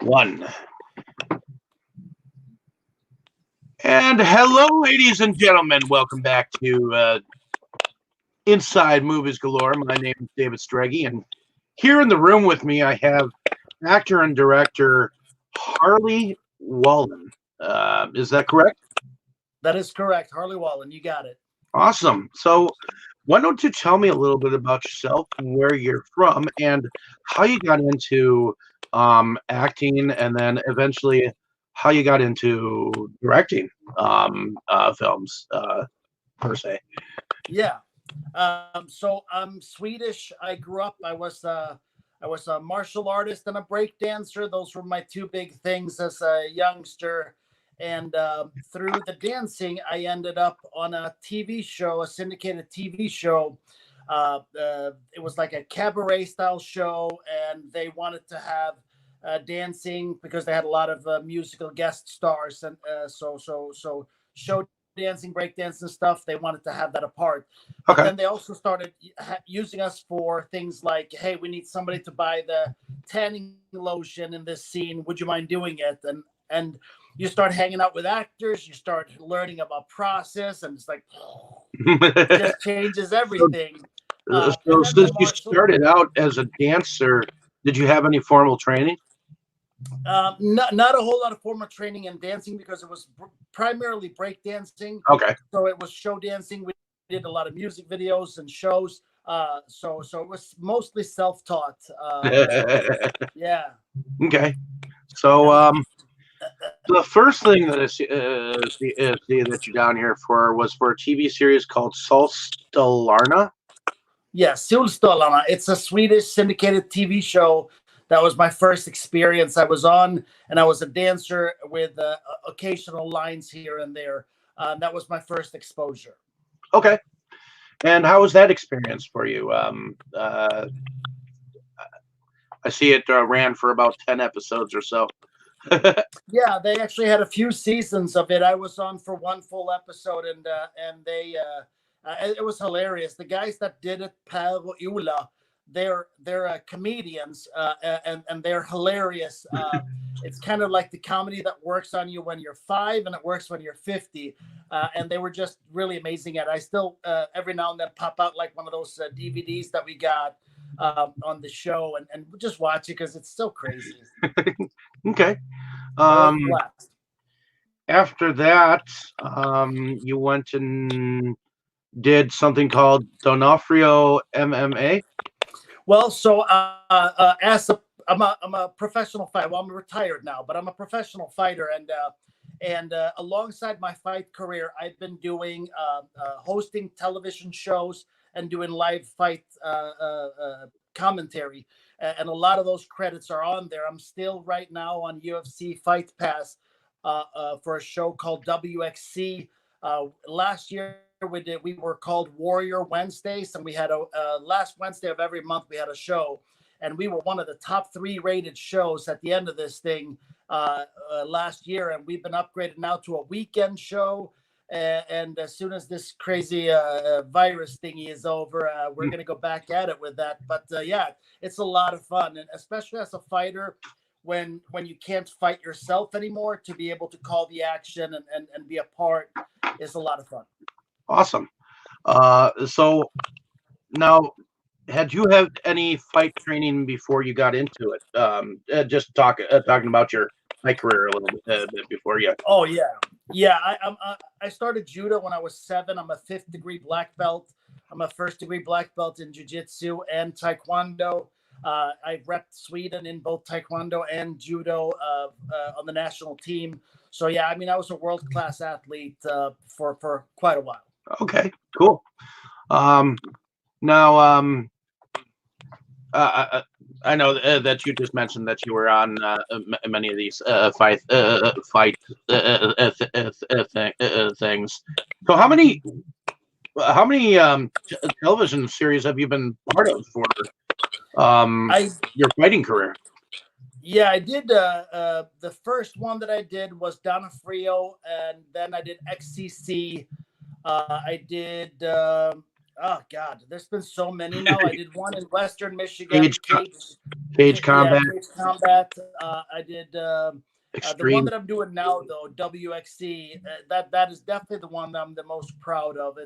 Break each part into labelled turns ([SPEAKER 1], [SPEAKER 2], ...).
[SPEAKER 1] One. And hello, ladies and gentlemen. Welcome back to Inside Movies Galore. My name is David Streggy, and here in the room with me, I have actor and director Harley Wallen. Is that correct?
[SPEAKER 2] That is correct. Harley Wallen, you got it.
[SPEAKER 1] Awesome. So why don't you tell me a little bit about yourself, where you're from, and how you got into acting, and then eventually how you got into directing films per se.
[SPEAKER 2] Yeah. So I'm Swedish. I grew up. I was a martial artist and a break dancer. Those were my two big things as a youngster. And through the dancing, I ended up on a TV show, a syndicated TV show. It was like a cabaret style show, and they wanted to have dancing because they had a lot of musical guest stars, and so show dancing, break dance, and stuff. They wanted to have that apart, but
[SPEAKER 1] Okay.
[SPEAKER 2] then they also started using us for things like, hey, we need somebody to buy the tanning lotion in this scene. Would you mind doing it? And you start hanging out with actors, you start learning about process, and it's like it just changes everything.
[SPEAKER 1] So
[SPEAKER 2] And then
[SPEAKER 1] since you started out as a dancer, did you have any formal training?
[SPEAKER 2] Not a whole lot of formal training in dancing because it was primarily break dancing.
[SPEAKER 1] Okay.
[SPEAKER 2] So it was show dancing. We did a lot of music videos and shows. So it was mostly self-taught. Yeah.
[SPEAKER 1] Okay. So the first thing that I see that you're down here for was for a TV series called Solstolarna.
[SPEAKER 2] Yeah, Solstolarna. It's a Swedish syndicated TV show. That was my first experience. I was on, and I was a dancer with occasional lines here and there. That was my first exposure.
[SPEAKER 1] Okay. And how was that experience for you? I see it ran for about 10 episodes or so.
[SPEAKER 2] Yeah, they actually had a few seasons of it. I was on for one full episode, and they it was hilarious. The guys that did it, Per and Ola, they're comedians, and they're hilarious. It's kind of like the comedy that works on you when you're 5 and it works when you're 50. And they were just really amazing at it. I still every now and then pop out like one of those DVDs that we got on the show, and just watch it because it's so crazy.
[SPEAKER 1] Okay. After that, you went and did something called Donofrio MMA.
[SPEAKER 2] Well, so I'm a professional fighter. Well, I'm retired now, but I'm a professional fighter, and alongside my fight career, I've been doing hosting television shows and doing live fight commentary, and a lot of those credits are on there. I'm still right now on UFC Fight Pass for a show called WXC. Last year we were called Warrior Wednesdays, and we had a last Wednesday of every month we had a show, and we were one of the top 3 rated shows at the end of this thing last year, and we've been upgraded now to a weekend show. And as soon as this crazy virus thingy is over, we're going to go back at it with that. But yeah, it's a lot of fun, and especially as a fighter, when you can't fight yourself anymore, to be able to call the action and be a part is a lot of fun.
[SPEAKER 1] Awesome. So now, had you had any fight training before you got into it? Just talking about your fight career a little bit before you.
[SPEAKER 2] Oh yeah. I started judo when I was 7. I'm a 5th degree black belt. I'm a 1st degree black belt in jiu-jitsu and taekwondo. I repped Sweden in both taekwondo and judo on the national team. So yeah, I mean, I was a world-class athlete for quite a while.
[SPEAKER 1] Okay, cool. Now, I know that you just mentioned that you were on many of these fight things. So how many television series have you been part of for your fighting career?
[SPEAKER 2] Yeah, I did. The first one that I did was Donofrio, and then I did XCC. I did Oh God, there's been so many now. I did one in Western Michigan,
[SPEAKER 1] Cage, Cage
[SPEAKER 2] yeah,
[SPEAKER 1] Combat,
[SPEAKER 2] Cage Combat. I did the one
[SPEAKER 1] Extreme.
[SPEAKER 2] that I'm doing now, though, WXC. That is definitely the one that I'm the most proud of.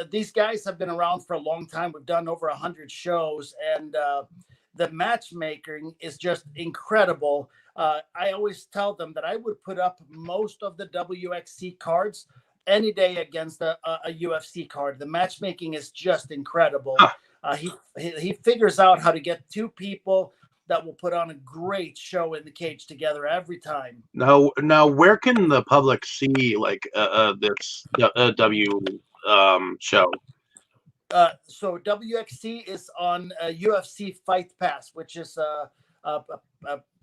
[SPEAKER 2] These guys have been around for a long time. We've done over 100 shows, and the matchmaking is just incredible. I always tell them that I would put up most of the WXC cards any day against a UFC card. The matchmaking is just incredible.
[SPEAKER 1] Huh.
[SPEAKER 2] He figures out how to get two people that will put on a great show in the cage together every time.
[SPEAKER 1] Now, where can the public see like this W show?
[SPEAKER 2] So WXC is on UFC Fight Pass, which is a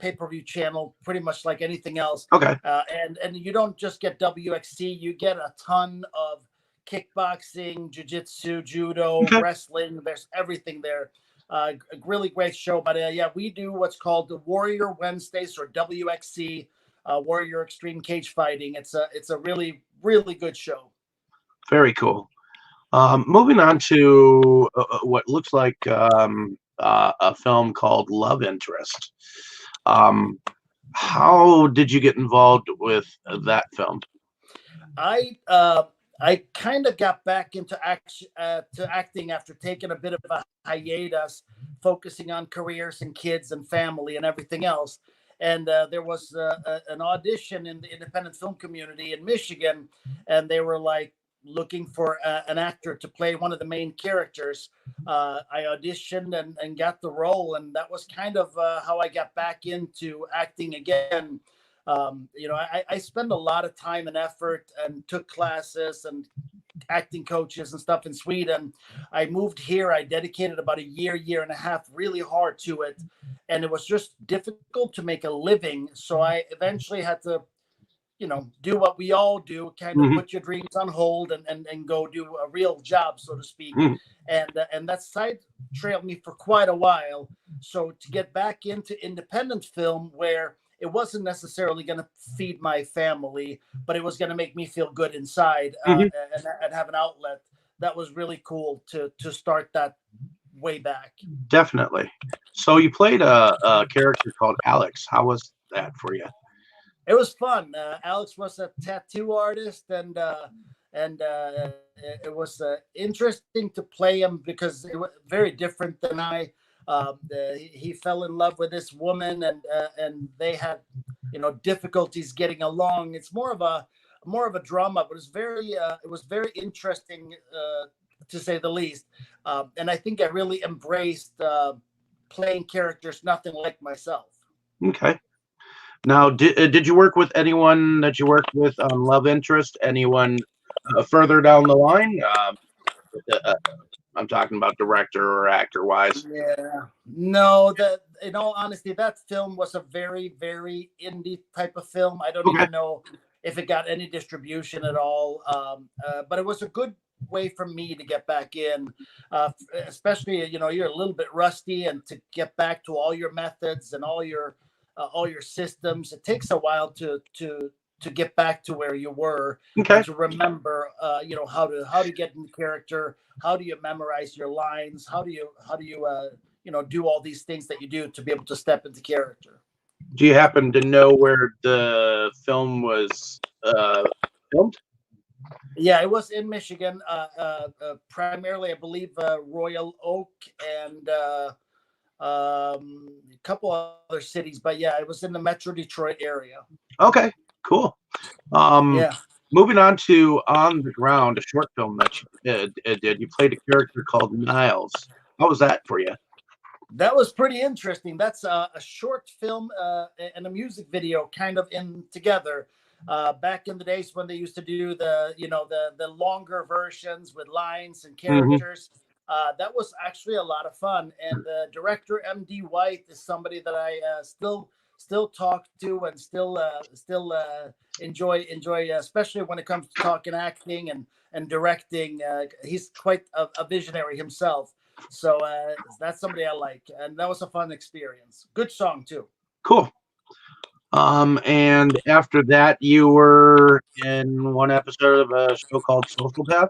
[SPEAKER 2] pay-per-view channel, pretty much like anything else.
[SPEAKER 1] Okay.
[SPEAKER 2] And you don't just get WXC, you get a ton of kickboxing, jiu-jitsu, judo,
[SPEAKER 1] Okay.
[SPEAKER 2] wrestling. There's everything there. A really great show. But yeah, we do what's called the Warrior Wednesdays, or WXC, Warrior Extreme Cage Fighting. It's a really, really good show.
[SPEAKER 1] Very cool. Moving on to what looks like a film called Love Interest. How did you get involved with that film?
[SPEAKER 2] I kind of got back into acting after taking a bit of a hiatus, focusing on careers and kids and family and everything else. And there was an audition in the independent film community in Michigan, and they were like looking for an actor to play one of the main characters. I auditioned and got the role, and that was kind of how I got back into acting again. I spend a lot of time and effort and took classes and acting coaches and stuff in Sweden. I moved here. I dedicated about a year and a half really hard to it. And it was just difficult to make a living. So I eventually had to, do what we all do, kind of put your dreams on hold and go do a real job, so to speak. And that side trailed me for quite a while. So to get back into independent film, where it wasn't necessarily going to feed my family, but it was going to make me feel good inside and have an outlet. That was really cool to start that way back.
[SPEAKER 1] Definitely. So you played a character called Alex. How was that for you?
[SPEAKER 2] It was fun. Alex was a tattoo artist, and it was interesting to play him because it was very different than I. He fell in love with this woman, and they had difficulties getting along. It's more of a drama, but it was very interesting to say the least. And I think I really embraced playing characters nothing like myself.
[SPEAKER 1] Okay. Now, did you work with anyone that you worked with on Love Interest? Anyone further down the line? I'm talking about director or actor wise.
[SPEAKER 2] Yeah, no, in all honesty, that film was a very, very indie type of film. I don't even know if it got any distribution at all. But it was a good way for me to get back in, especially, you're a little bit rusty, and to get back to all your methods and all your systems. It takes a while to get back to where you were, and to remember how to get in character, how do you memorize your lines, how do you do all these things that you do to be able to step into character.
[SPEAKER 1] Do you happen to know where the film was filmed?
[SPEAKER 2] Yeah, it was in Michigan, primarily, I believe, Royal Oak and a couple other cities, but yeah, it was in the Metro Detroit area.
[SPEAKER 1] Okay, cool.
[SPEAKER 2] Yeah.
[SPEAKER 1] Moving on to On the Ground, a short film that you did. You played a character called Niles. How was that for you?
[SPEAKER 2] That was pretty interesting. That's a short film and a music video kind of in together. Back in the days when they used to do the longer versions with lines and characters. That was actually a lot of fun. And the director, M.D. White, is somebody that I still talk to and still enjoy, especially when it comes to talking acting and directing. He's quite a visionary himself. So that's somebody I like. And that was a fun experience. Good song, too.
[SPEAKER 1] Cool. And after that, you were in one episode of a show called Social Path?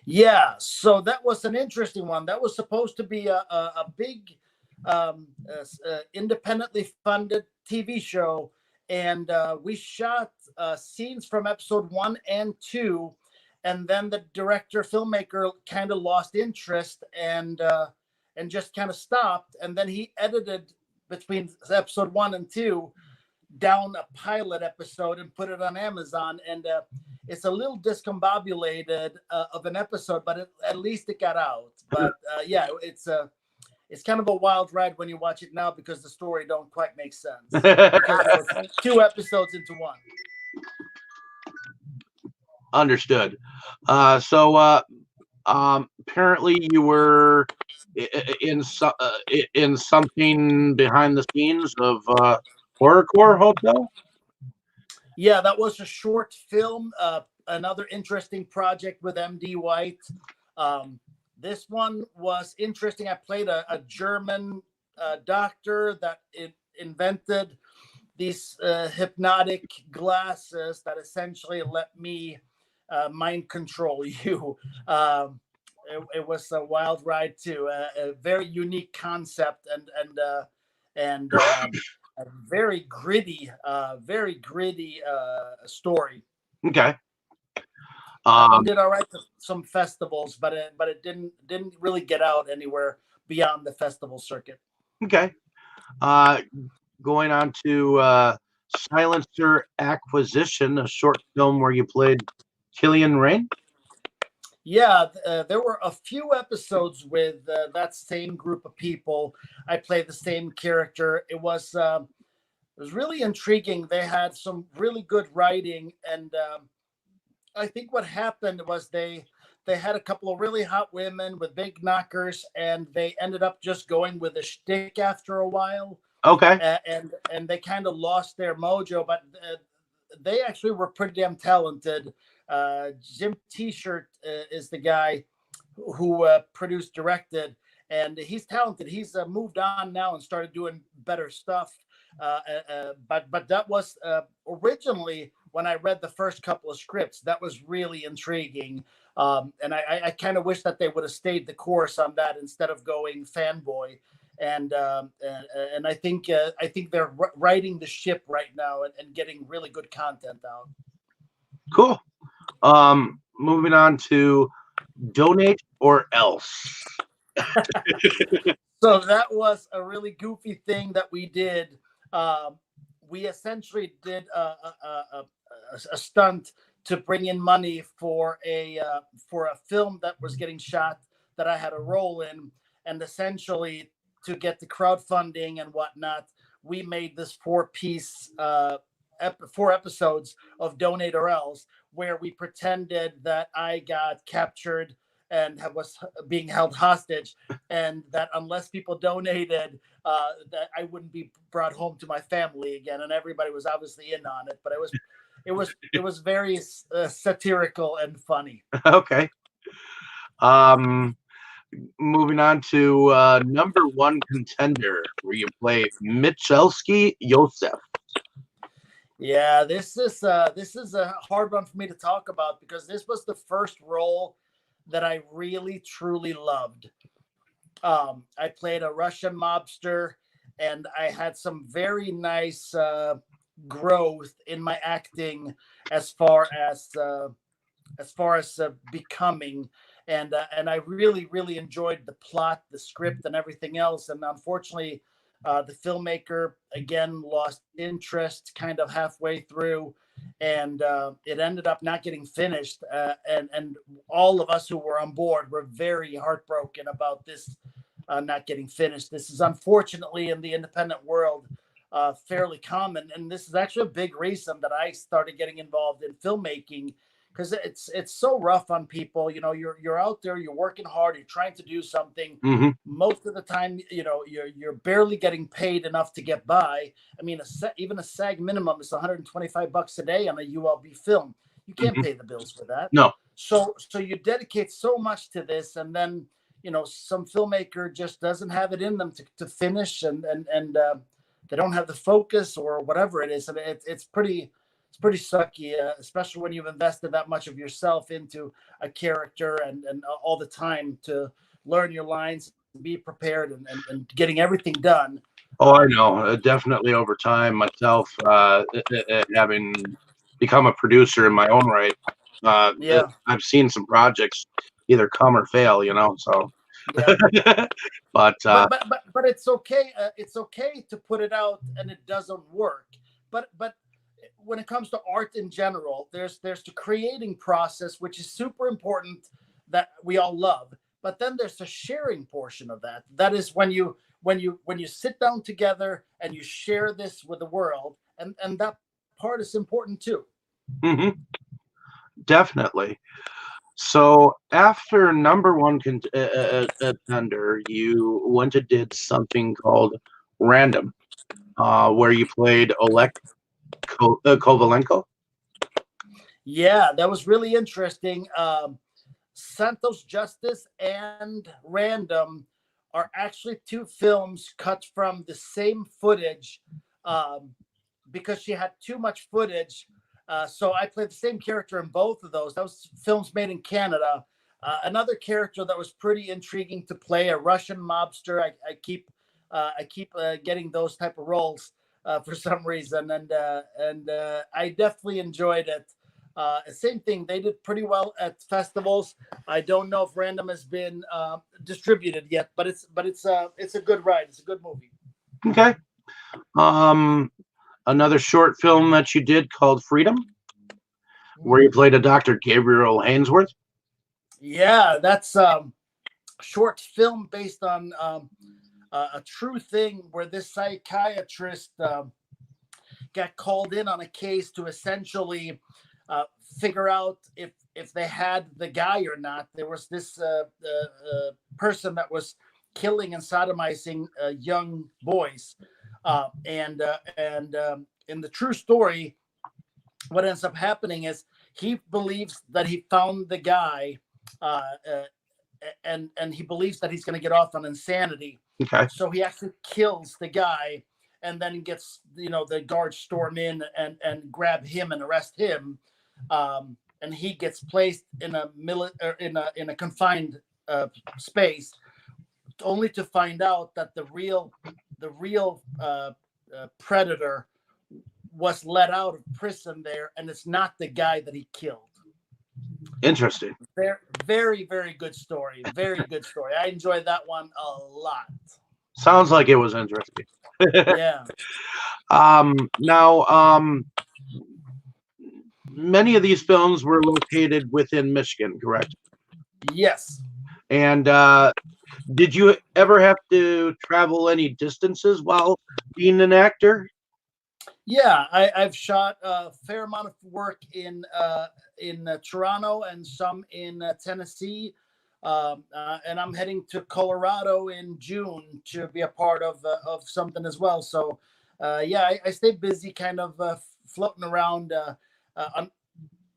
[SPEAKER 2] Yeah, so that was an interesting one. That was supposed to be a big independently funded TV show, and we shot scenes from episode 1 and 2, and then the director filmmaker kind of lost interest and just kind of stopped, and then he edited between episode 1 and 2 down a pilot episode and put it on Amazon. And it's a little discombobulated of an episode, but at least it got out. But yeah, it's kind of a wild ride when you watch it now because the story don't quite make sense because it was 2 episodes into one.
[SPEAKER 1] Understood. Apparently you were in something behind the scenes of Horrorcore Hotel.
[SPEAKER 2] Yeah, that was a short film. Another interesting project with MD White. This one was interesting. I played a German doctor that invented these hypnotic glasses that essentially let me mind control you. It was a wild ride too. A very unique concept and a very gritty story.
[SPEAKER 1] Okay.
[SPEAKER 2] That one did all right to some festivals, but it didn't really get out anywhere beyond the festival circuit.
[SPEAKER 1] Okay. Going on to Silencer Acquisition, a short film where you played Killian Rain.
[SPEAKER 2] Yeah, there were a few episodes with that same group of people. I played the same character. It was really intriguing. They had some really good writing, and I think what happened was they had a couple of really hot women with big knockers, and they ended up just going with a shtick after a while.
[SPEAKER 1] Okay.
[SPEAKER 2] And they kind of lost their mojo, but they actually were pretty damn talented. Jim T-Shirt is the guy who produced, directed, and he's talented. He's moved on now and started doing better stuff. But that was originally when I read the first couple of scripts, that was really intriguing. And I kind of wish that they would have stayed the course on that instead of going fanboy. And I think they're righting the ship right now and getting really good content out.
[SPEAKER 1] Cool. Moving on to Donate or Else.
[SPEAKER 2] So that was a really goofy thing that we did. We essentially did a stunt to bring in money for a film that was getting shot that I had a role in, and essentially to get the crowdfunding and whatnot, we made this 4-piece 4 episodes of Donate or Else, where we pretended that I got captured and was being held hostage, and that unless people donated, that I wouldn't be brought home to my family again. And everybody was obviously in on it, but it was very satirical and funny.
[SPEAKER 1] Okay. Moving on to number one contender, where you play Michalski Joseph.
[SPEAKER 2] Yeah, this is a hard one for me to talk about because this was the first role that I really truly loved. I played a Russian mobster, and I had some very nice growth in my acting as far as becoming. And I really enjoyed the plot, the script, and everything else. And unfortunately, the filmmaker again lost interest kind of halfway through, and it ended up not getting finished. And all of us who were on board were very heartbroken about this not getting finished. This is unfortunately in the independent world fairly common, and this is actually a big reason that I started getting involved in filmmaking, because it's so rough on people. You know, you're out there, you're working hard, you're trying to do something.
[SPEAKER 1] Mm-hmm.
[SPEAKER 2] Most of the time, you know, you're barely getting paid enough to get by. I mean, even a SAG minimum is $125 a day on a ULB film. You can't pay the bills for that.
[SPEAKER 1] No.
[SPEAKER 2] So you dedicate so much to this, and then, you know, some filmmaker just doesn't have it in them to finish, and they don't have the focus or whatever it is, and it's pretty pretty sucky, especially when you've invested that much of yourself into a character and all the time to learn your lines, be prepared, and getting everything done.
[SPEAKER 1] Oh, I know. Definitely over time, myself having become a producer in my own right,
[SPEAKER 2] Yeah,
[SPEAKER 1] I've seen some projects either come or fail, So,
[SPEAKER 2] yeah.
[SPEAKER 1] but
[SPEAKER 2] But it's okay. It's okay to put it out and it doesn't work. But when it comes to art in general, there's the creating process, which is super important, that we all love. But then there's the sharing portion of that. That is when you sit down together and you share this with the world, and that part is important too.
[SPEAKER 1] mhm, definitely. So after number one contender, you went and did something called Random, where you played Oleg Kovalenko.
[SPEAKER 2] Yeah, that was really interesting. Santos Justice and Random are actually two films cut from the same footage, um, because she had too much footage. So I played the same character in both of those. That was films made in Canada. Another character that was pretty intriguing to play, a Russian mobster. I keep getting those type of roles for some reason, and I definitely enjoyed it. Same thing. They did pretty well at festivals. I don't know if Random has been distributed yet, but it's a good ride. It's a good movie.
[SPEAKER 1] Okay. Um, Another short film that you did called Freedom, where you played a Dr. Gabriel Hainsworth.
[SPEAKER 2] Yeah, that's short film based on a true thing where this psychiatrist got called in on a case to essentially figure out if they had the guy or not. There was this person that was killing and sodomizing young boys, and in the true story, what ends up happening is he believes that he found the guy, uh, uh, and he believes that he's going to get off on insanity.
[SPEAKER 1] Okay.
[SPEAKER 2] So he actually kills the guy, and then gets the guards storm in and grab him and arrest him, and he gets placed in a confined space, only to find out that the real predator was let out of prison there, and it's not the guy that he killed.
[SPEAKER 1] Interesting.
[SPEAKER 2] Very, very, very good story. Very good story. I enjoyed that one a lot.
[SPEAKER 1] Sounds like it was interesting.
[SPEAKER 2] Yeah.
[SPEAKER 1] Now, many of these films were located within Michigan, correct?
[SPEAKER 2] Yes.
[SPEAKER 1] And did you ever have to travel any distances while being an actor?
[SPEAKER 2] Yeah, I've shot a fair amount of work in Toronto and some in Tennessee, and I'm heading to Colorado in June to be a part of something as well. So, yeah, I stay busy, kind of floating around. Uh,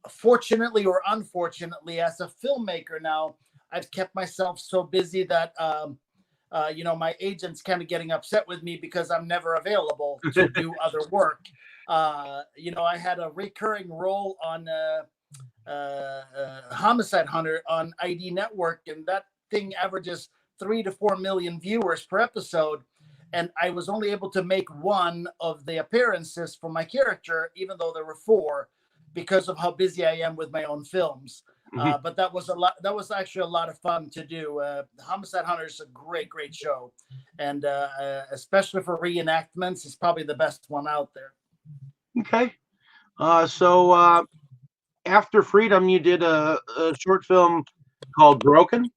[SPEAKER 2] Fortunately or unfortunately, as a filmmaker now, I've kept myself so busy that my agent's kind of getting upset with me because I'm never available to do other work. I had a recurring role on Homicide Hunter on ID Network, and that thing averages 3 to 4 million viewers per episode. And I was only able to make one of the appearances for my character, even though there were four, because of how busy I am with my own films. But that was a lot. That was actually a lot of fun to do. Homicide Hunter is a great, great show, and especially for reenactments, it's probably the best one out there.
[SPEAKER 1] Okay. So after Freedom, you did a short film called Broken.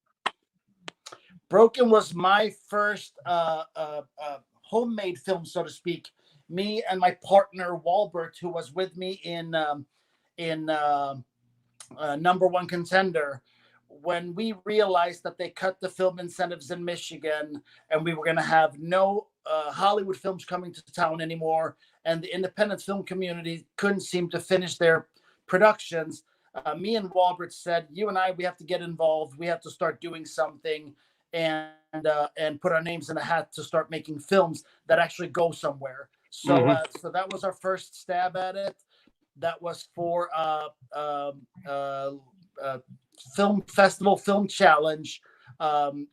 [SPEAKER 2] Broken was my first homemade film, so to speak. Me and my partner Walbert, who was with me in number one contender, when we realized that they cut the film incentives in Michigan and we were going to have no Hollywood films coming to town anymore, and the independent film community couldn't seem to finish their productions, me and Walbert said, "You and I, we have to get involved. We have to start doing something, and put our names in a hat to start making films that actually go somewhere." So,
[SPEAKER 1] Mhm.
[SPEAKER 2] so that was our first stab at it. that was for uh, film festival film challenge, um,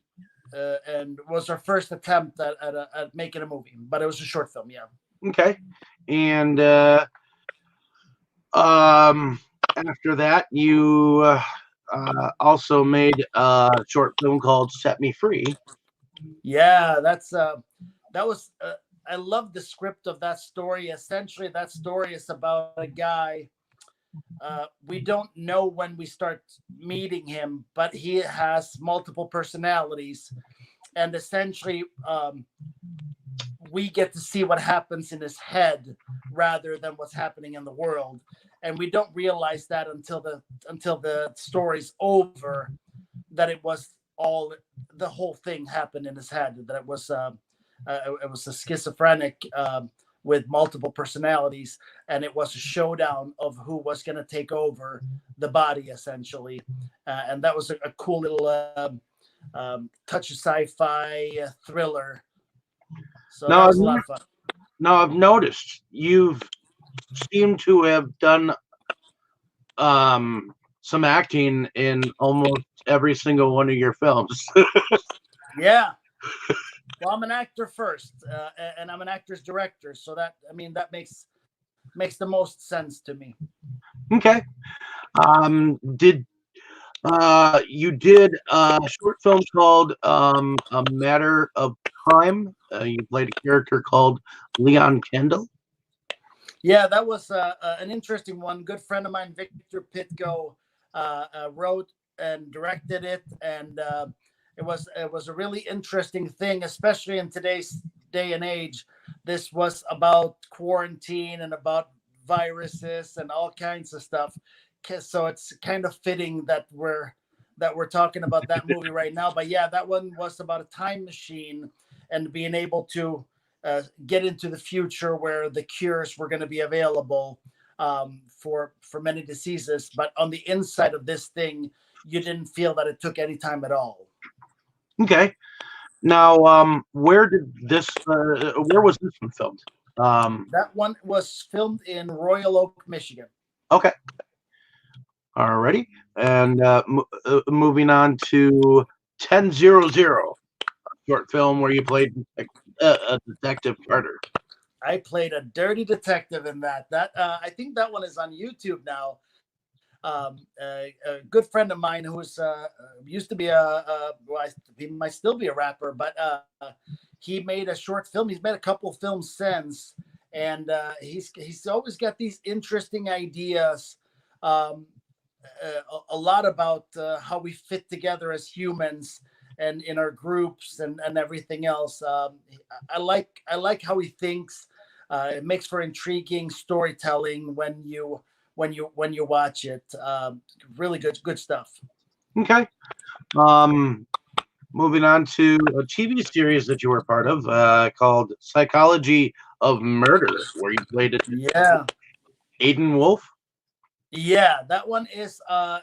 [SPEAKER 2] and was our first attempt at making a movie. But it was a short film. Yeah.
[SPEAKER 1] Okay. And um, after that, you also made a short film called "Set Me Free."
[SPEAKER 2] Yeah, that was. I love the script of that story. Essentially, that story is about a guy. We don't know when we start meeting him, but he has multiple personalities, and essentially, we get to see what happens in his head rather than what's happening in the world, and we don't realize that until the story's over, that it was all the whole thing happened in his head, that it was a schizophrenic, with multiple personalities, and it was a showdown of who was going to take over the body, essentially. And that was a cool little touch of sci-fi thriller. So that
[SPEAKER 1] Now,
[SPEAKER 2] was a lot of fun.
[SPEAKER 1] now I've noticed you've seemed to have done some acting in almost every single one of your films.
[SPEAKER 2] Yeah. Well, I'm an actor first, and I'm an actor's director, so that, I mean, that makes the most sense to me.
[SPEAKER 1] Okay. Did you did a short film called A Matter of Crime? You played a character called Leon Kendall.
[SPEAKER 2] Yeah, that was an interesting one. Good friend of mine, Victor Pitko, wrote and directed it, and it was a really interesting thing, especially in today's day and age. This was about quarantine and about viruses and all kinds of stuff. So it's kind of fitting that we're talking about that movie right now. But yeah, that one was about a time machine and being able to get into the future where the cures were going to be available, for many diseases. But on the inside of this thing, you didn't feel that it took any time at all.
[SPEAKER 1] Okay. Now, where was this one filmed?
[SPEAKER 2] That one was filmed in Royal Oak, Michigan.
[SPEAKER 1] Okay. Alrighty. And moving on to 1000, short film where you played a detective Carter.
[SPEAKER 2] I played a dirty detective in that. I think that one is on YouTube now. A good friend of mine who's used to be well, he might still be a rapper, but he made a short film. He's made a couple films since, and he's always got these interesting ideas. Um, a lot about how we fit together as humans and in our groups and everything else. I like how he thinks. It makes for intriguing storytelling when you watch it. Really good stuff.
[SPEAKER 1] Okay. Moving on to a TV series that you were part of called Psychology of Murder, where you played it
[SPEAKER 2] Yeah,
[SPEAKER 1] Aiden Wolf.
[SPEAKER 2] yeah, that one is on.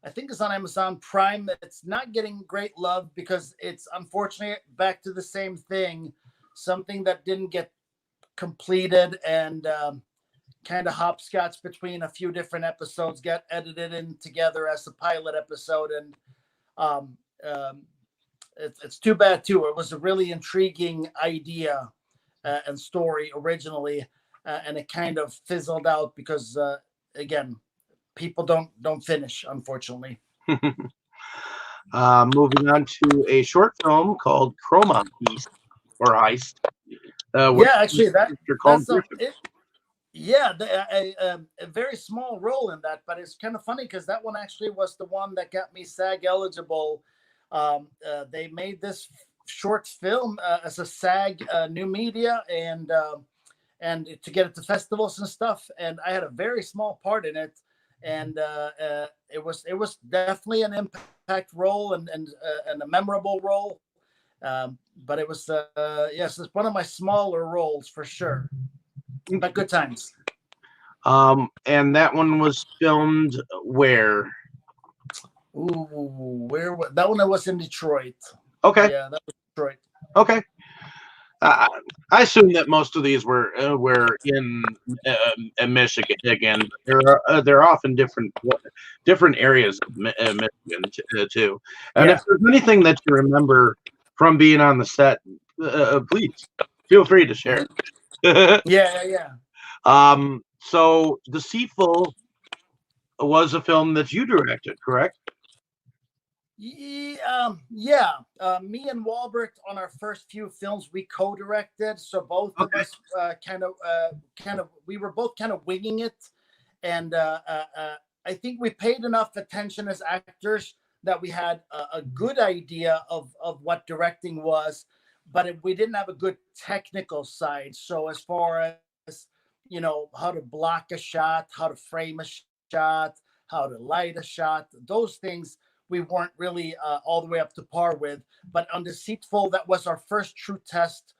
[SPEAKER 2] I think it's on Amazon Prime. It's not getting great love because it's unfortunately back to the same thing. Something that didn't get completed, and kind of hopscotch between a few different episodes, get edited in together as a pilot episode, and um, um, it's too bad too. It was a really intriguing idea and story originally, and it kind of fizzled out because again, people don't finish, unfortunately.
[SPEAKER 1] Moving on to a short film called Chroma Heist or Heist, where
[SPEAKER 2] Yeah, actually,
[SPEAKER 1] you're called
[SPEAKER 2] that's
[SPEAKER 1] Griffin.
[SPEAKER 2] yeah, a very small role in that, but it's kind of funny because that one actually was the one that got me SAG eligible. They made this short film as a SAG new media, and to get it to festivals and stuff. And I had a very small part in it, and it was definitely an impact role, and a memorable role. But it was yes, it's one of my smaller roles for sure. But good times.
[SPEAKER 1] And that one was filmed where?
[SPEAKER 2] That one? I was in Detroit.
[SPEAKER 1] Okay.
[SPEAKER 2] Yeah, that was Detroit.
[SPEAKER 1] Okay. I, I assume that most of these were in Michigan again. They're often different areas of Michigan too. And if
[SPEAKER 2] Yeah,
[SPEAKER 1] there's anything that you remember from being on the set, please feel free to share.
[SPEAKER 2] mhm. Yeah, yeah, yeah.
[SPEAKER 1] So Deceitful was a film that you directed, correct?
[SPEAKER 2] Yeah. Me and Walbert on our first few films we co-directed, so both of
[SPEAKER 1] Okay.
[SPEAKER 2] us we were both kind of winging it, and I think we paid enough attention as actors that we had a good idea of what directing was, but we didn't have a good technical side. So as far as how to block a shot, how to frame a shot, how to light a shot, those things we weren't really all the way up to par with. But on Deceitful, that was our first true test.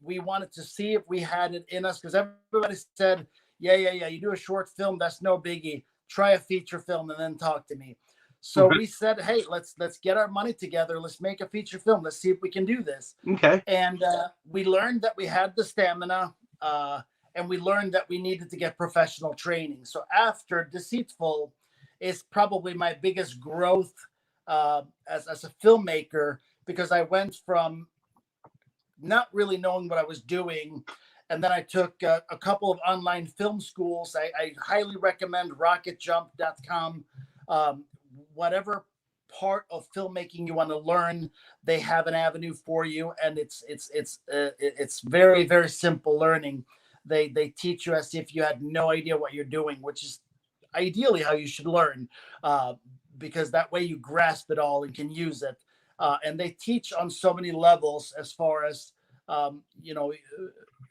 [SPEAKER 2] We wanted to see if we had it in us because everybody said, yeah, you do a short film, that's no biggie. Try a feature film and then talk to me. So we said, hey, let's get our money together. Let's make a feature film. Let's see if we can do this.
[SPEAKER 1] Okay.
[SPEAKER 2] And we learned that we had the stamina, and we learned that we needed to get professional training. So after Deceitful is probably my biggest growth as a filmmaker, because I went from not really knowing what I was doing. And then I took a couple of online film schools. I highly recommend rocketjump.com. Whatever part of filmmaking you want to learn, they have an avenue for you, and it's very, very simple learning. They teach you as if you had no idea what you're doing, which is ideally how you should learn, because that way you grasp it all and can use it. And they teach on so many levels as far as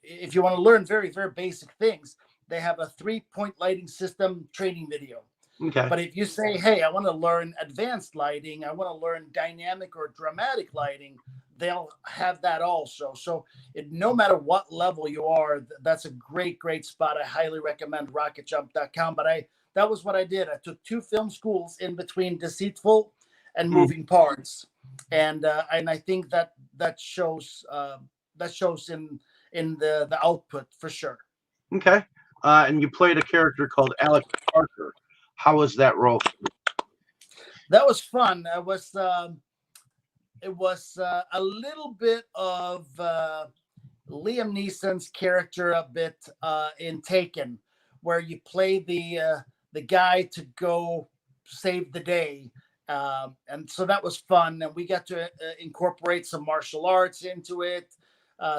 [SPEAKER 2] if you want to learn very, very basic things, they have a 3-point lighting system training video.
[SPEAKER 1] Okay.
[SPEAKER 2] But if you say, hey, I want to learn advanced lighting, I want to learn dynamic or dramatic lighting, they'll have that also. So no matter what level you are, that's a great, great spot. I highly recommend rocketjump.com. But that was what I did. I took 2 film schools in between Deceitful and Moving Parts. And I think that shows in the output for sure.
[SPEAKER 1] Okay. And you played a character called Alex Parker. How was that role?
[SPEAKER 2] That was fun. It was a little bit of Liam Neeson's character a bit in Taken, where you play the guy to go save the day. And so that was fun, and we got to incorporate some martial arts into it,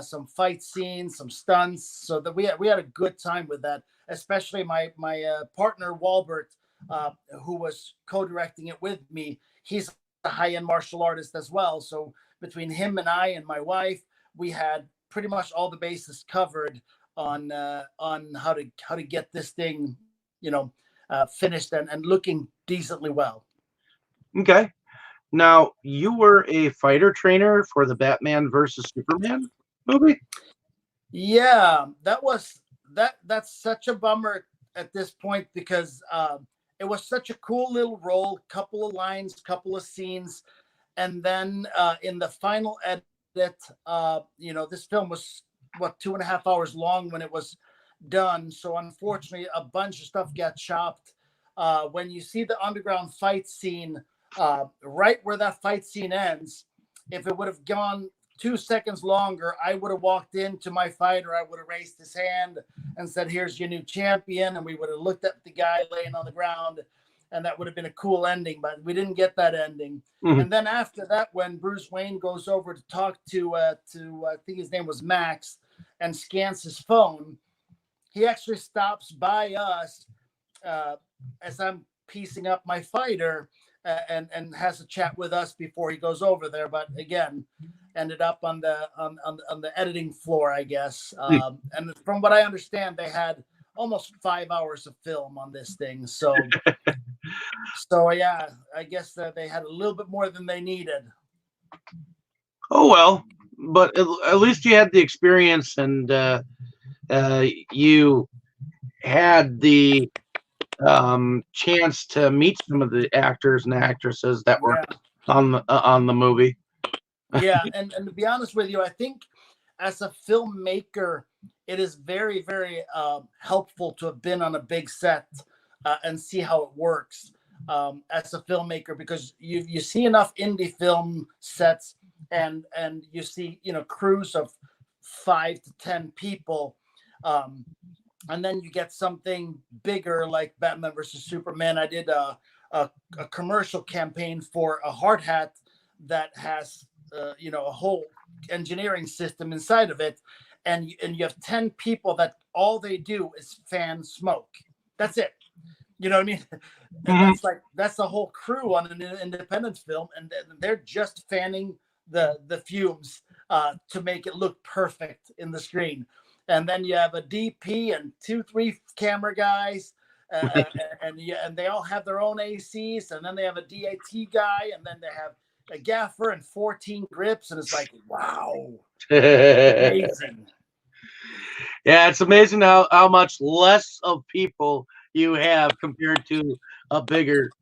[SPEAKER 2] some fight scenes, some stunts, so that we had a good time with that. Especially my partner Walbert, who was co-directing it with me. He's a high-end martial artist as well. So between him and I and my wife, we had pretty much all the bases covered on how to get this thing, finished and looking decently well.
[SPEAKER 1] Okay. Now, you were a fighter trainer for the Batman versus Superman movie?
[SPEAKER 2] Yeah, that's such a bummer at this point because it was such a cool little role, couple of lines, couple of scenes, and then in the final edit, this film was 2.5 hours long when it was done. So unfortunately, a bunch of stuff got chopped. When you see the underground fight scene, right where that fight scene ends, if it would have gone 2 seconds longer, I would have walked into my fighter. I would have raised his hand and said, "Here's your new champion," and we would have looked at the guy laying on the ground, and that would have been a cool ending. But we didn't get that ending.
[SPEAKER 1] Mm-hmm.
[SPEAKER 2] And then after that, when Bruce Wayne goes over to talk to I think his name was Max, and scans his phone, he actually stops by us as I'm piecing up my fighter, and has a chat with us before he goes over there. But again, ended up on the editing floor, I guess. And from what I understand, they had almost 5 hours of film on this thing. So yeah, I guess they had a little bit more than they needed.
[SPEAKER 1] Oh well, but at least you had the experience, and you had the chance to meet some of the actors and actresses that were
[SPEAKER 2] Yeah.
[SPEAKER 1] on the movie.
[SPEAKER 2] Yeah, and to be honest with you, I think as a filmmaker, it is very, very helpful to have been on a big set and see how it works as a filmmaker, because you see enough indie film sets and you see, you know, crews of 5 to 10 people. And then you get something bigger like Batman versus Superman. I did a commercial campaign for a hard hat that has, you know, a whole engineering system inside of it. And you have 10 people that all they do is fan smoke. That's it. You know what I mean? And that's the whole crew on an independent film. And they're just fanning the fumes to make it look perfect in the screen. And then you have a DP and 2-3 camera guys, and they all have their own ACs, and then they have a DAT guy, and then they have a gaffer and 14 grips, and it's like, wow, amazing.
[SPEAKER 1] Yeah, it's amazing how much less of people you have compared to a bigger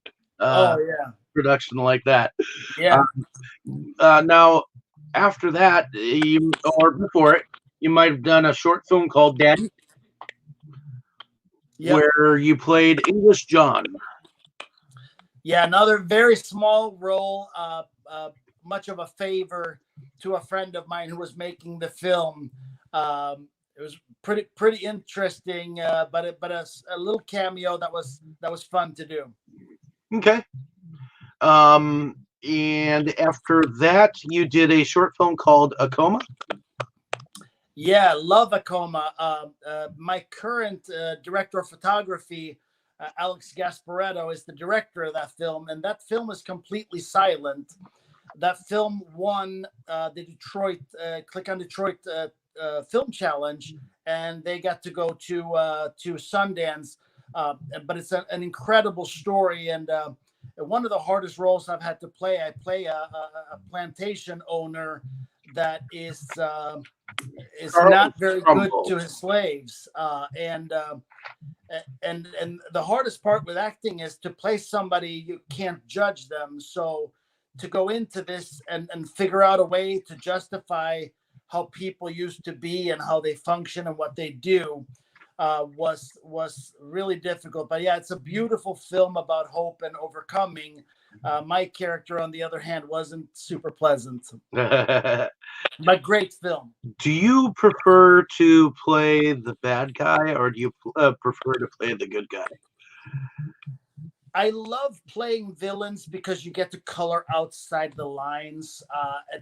[SPEAKER 1] production like that.
[SPEAKER 2] Yeah.
[SPEAKER 1] Now, after that, or before it, you might have done a short film called Daddy, where you played English John.
[SPEAKER 2] Yeah, another very small role, much of a favor to a friend of mine who was making the film. It was pretty interesting, but a little cameo that was fun to do.
[SPEAKER 1] Okay. And after that, you did a short film called Acoma.
[SPEAKER 2] Yeah, love Acoma. My current director of photography, Alex Gasparetto, is the director of that film, and that film is completely silent. That film won the Detroit Click on Detroit Film Challenge, and they got to go to Sundance. But it's an incredible story, and one of the hardest roles I've had to play. I play a plantation owner that is not very good to his slaves, and the hardest part with acting is to play somebody you can't judge them. So to go into this and figure out a way to justify how people used to be and how they function and what they do was really difficult. But yeah, it's a beautiful film about hope and overcoming. My character, on the other hand, wasn't super pleasant. But great film.
[SPEAKER 1] Do you prefer to play the bad guy, or do you prefer to play the good guy?
[SPEAKER 2] I love playing villains because you get to color outside the lines.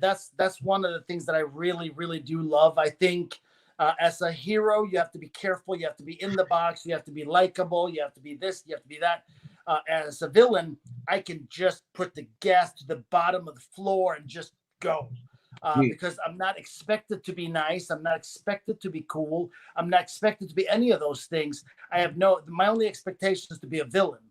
[SPEAKER 2] That's one of the things that I really, really do love. I think as a hero, you have to be careful. You have to be in the box. You have to be likable. You have to be this. You have to be that. As a villain, I can just put the gas to the bottom of the floor and just go. Because I'm not expected to be nice. I'm not expected to be cool. I'm not expected to be any of those things. My only expectation is to be a villain.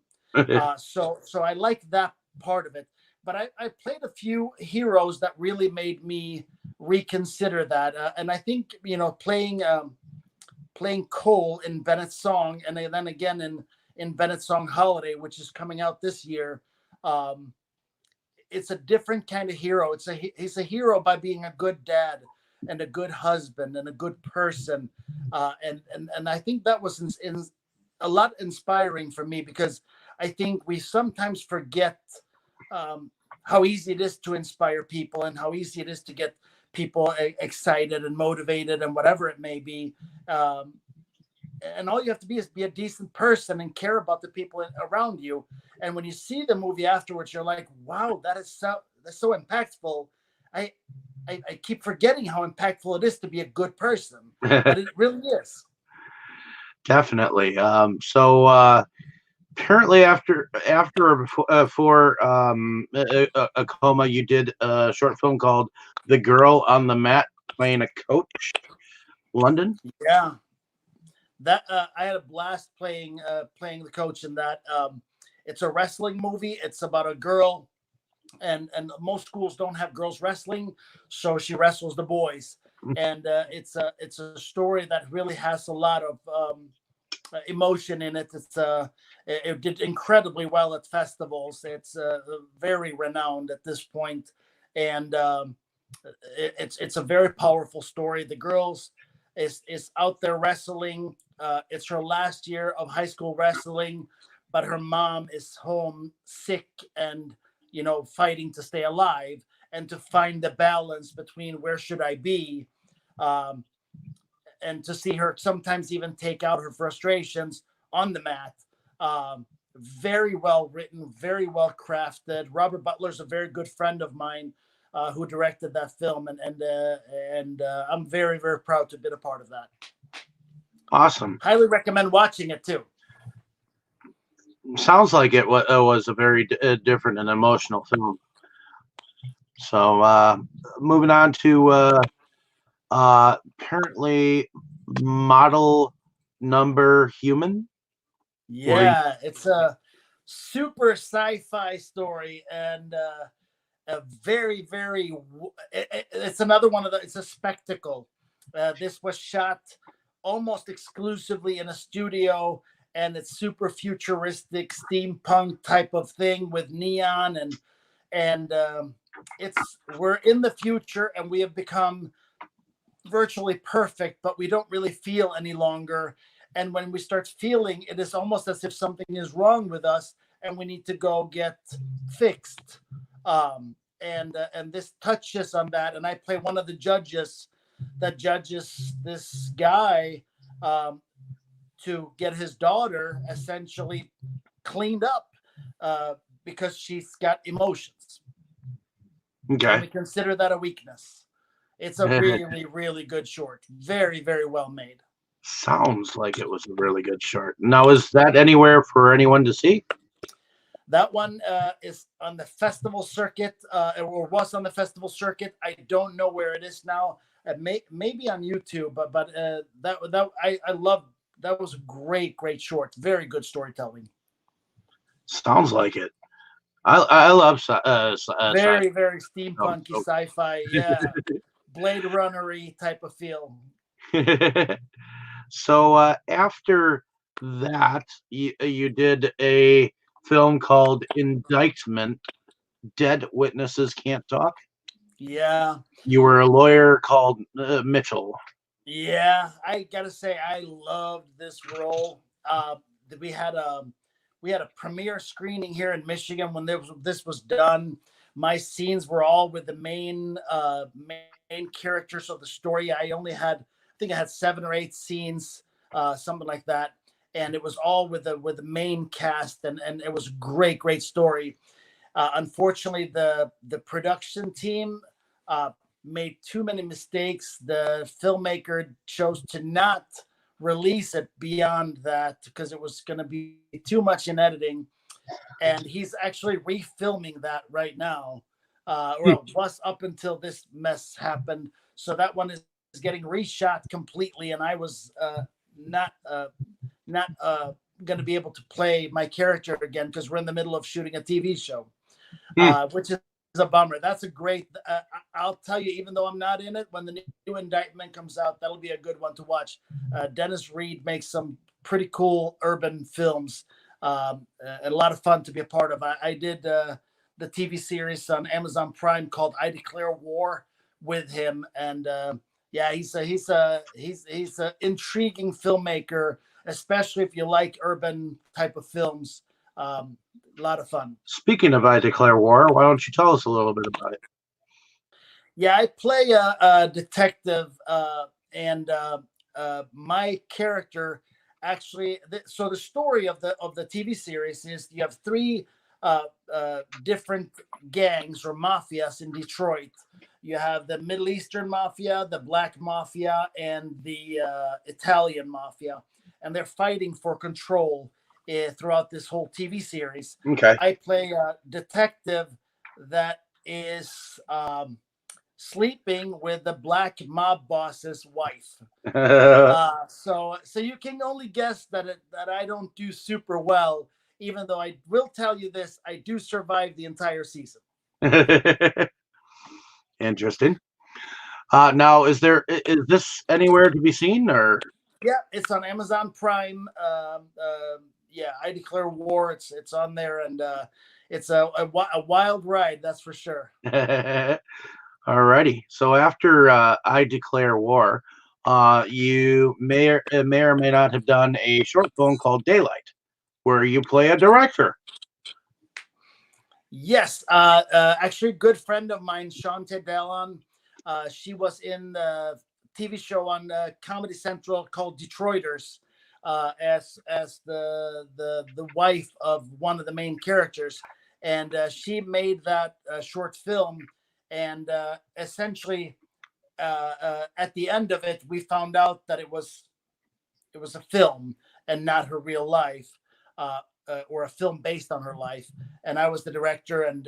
[SPEAKER 2] So I like that part of it. But I played a few heroes that really made me reconsider that. And I think, playing Cole in Bennett's Song, and then again in Bennett's Song Holiday, which is coming out this year, it's a different kind of hero. He's a hero by being a good dad and a good husband and a good person. And I think that was a lot inspiring for me, because I think we sometimes forget how easy it is to inspire people and how easy it is to get people excited and motivated and whatever it may be. And all you have to be is be a decent person and care about the people around you. And when you see the movie afterwards, you're like, wow, that's so impactful. I keep forgetting how impactful it is to be a good person, but it really is.
[SPEAKER 1] Definitely. So apparently after for a coma, you did a short film called The Girl on the Mat Playing a Coach, London.
[SPEAKER 2] Yeah. That I had a blast playing the coach in that. It's a wrestling movie. It's about a girl, and most schools don't have girls wrestling, so she wrestles the boys. And it's a story that really has a lot of emotion in it. It did incredibly well at festivals. It's very renowned at this point, and it's a very powerful story. The girls is out there wrestling. It's her last year of high school wrestling, but her mom is home sick and fighting to stay alive and to find the balance between where should I be, um, and to see her sometimes even take out her frustrations on the mat. Very well written, very well crafted. Robert Butler's a very good friend of mine who directed that film, and I'm very, very proud to have been a part of that.
[SPEAKER 1] Awesome.
[SPEAKER 2] Highly recommend watching it too.
[SPEAKER 1] Sounds like it was a very different and emotional film. So moving on to apparently model number human.
[SPEAKER 2] Yeah, it's a super sci-fi story and a very, very. It's another one of the. It's a spectacle. This was shot almost exclusively in a studio, and it's super futuristic steampunk type of thing with neon and we're in the future and we have become virtually perfect, but we don't really feel any longer. And when we start feeling, it is almost as if something is wrong with us and we need to go get fixed. And this touches on that. And I play one of the judges that judges this guy to get his daughter essentially cleaned up because she's got emotions.
[SPEAKER 1] Okay.
[SPEAKER 2] And we consider that a weakness. It's a really, really good short. Very, very well made.
[SPEAKER 1] Sounds like it was a really good short. Now, is that anywhere for anyone to see?
[SPEAKER 2] That one is on the festival circuit, or was on the festival circuit. I don't know where it is now. Maybe on YouTube, but I love. That was a great short. Very good storytelling.
[SPEAKER 1] Sounds like it. I love
[SPEAKER 2] very steampunky sci-fi. Yeah, Blade Runner-y type of feel.
[SPEAKER 1] So after that, you did a film called Indictment. Dead Witnesses Can't Talk.
[SPEAKER 2] Yeah.
[SPEAKER 1] You were a lawyer called Mitchell.
[SPEAKER 2] Yeah, I gotta say I loved this role. We had a premiere screening here in Michigan when this was done. My scenes were all with the main characters of the story. I think I had 7 or 8 scenes, something like that, and it was all with the main cast, and it was a great story. Unfortunately, the production team made too many mistakes. The filmmaker chose to not release it beyond that because it was going to be too much in editing, and he's actually refilming that right now. Well, plus up until this mess happened, so that one is getting reshot completely, and I was not going to be able to play my character again because we're in the middle of shooting a TV show, which is a bummer. That's a great. I'll tell you, even though I'm not in it, when the new Indictment comes out, that'll be a good one to watch. Dennis Reed makes some pretty cool urban films, and a lot of fun to be a part of. I did the TV series on Amazon Prime called "I Declare War" with him, and yeah, he's an intriguing filmmaker, especially if you like urban type of films. A lot of fun.
[SPEAKER 1] Speaking of I Declare War, why don't you tell us a little bit about it?
[SPEAKER 2] Yeah, I play a detective, and my character actually. So the story of the TV series is you have 3 different gangs or mafias in Detroit. You have the Middle Eastern Mafia, the Black Mafia, and the Italian Mafia, and they're fighting for control throughout this whole TV series.
[SPEAKER 1] Okay.
[SPEAKER 2] I play a detective that is sleeping with the black mob boss's wife. So you can only guess that I don't do super well, even though I will tell you this: I do survive the entire season.
[SPEAKER 1] Interesting. Now, is this anywhere to be seen, or?
[SPEAKER 2] Yeah, it's on Amazon Prime. Yeah, I Declare War. It's on there, and it's a wild ride, that's for sure.
[SPEAKER 1] Alrighty. So after I Declare War, you may or may not have done a short film called Daylight, where you play a director.
[SPEAKER 2] Yes, actually, a good friend of mine, Shante Dallon. She was in the TV show on Comedy Central called Detroiters, as the wife of one of the main characters, and she made that short film, and essentially, at the end of it, we found out that it was a film and not her real life, or a film based on her life. And I was the director, and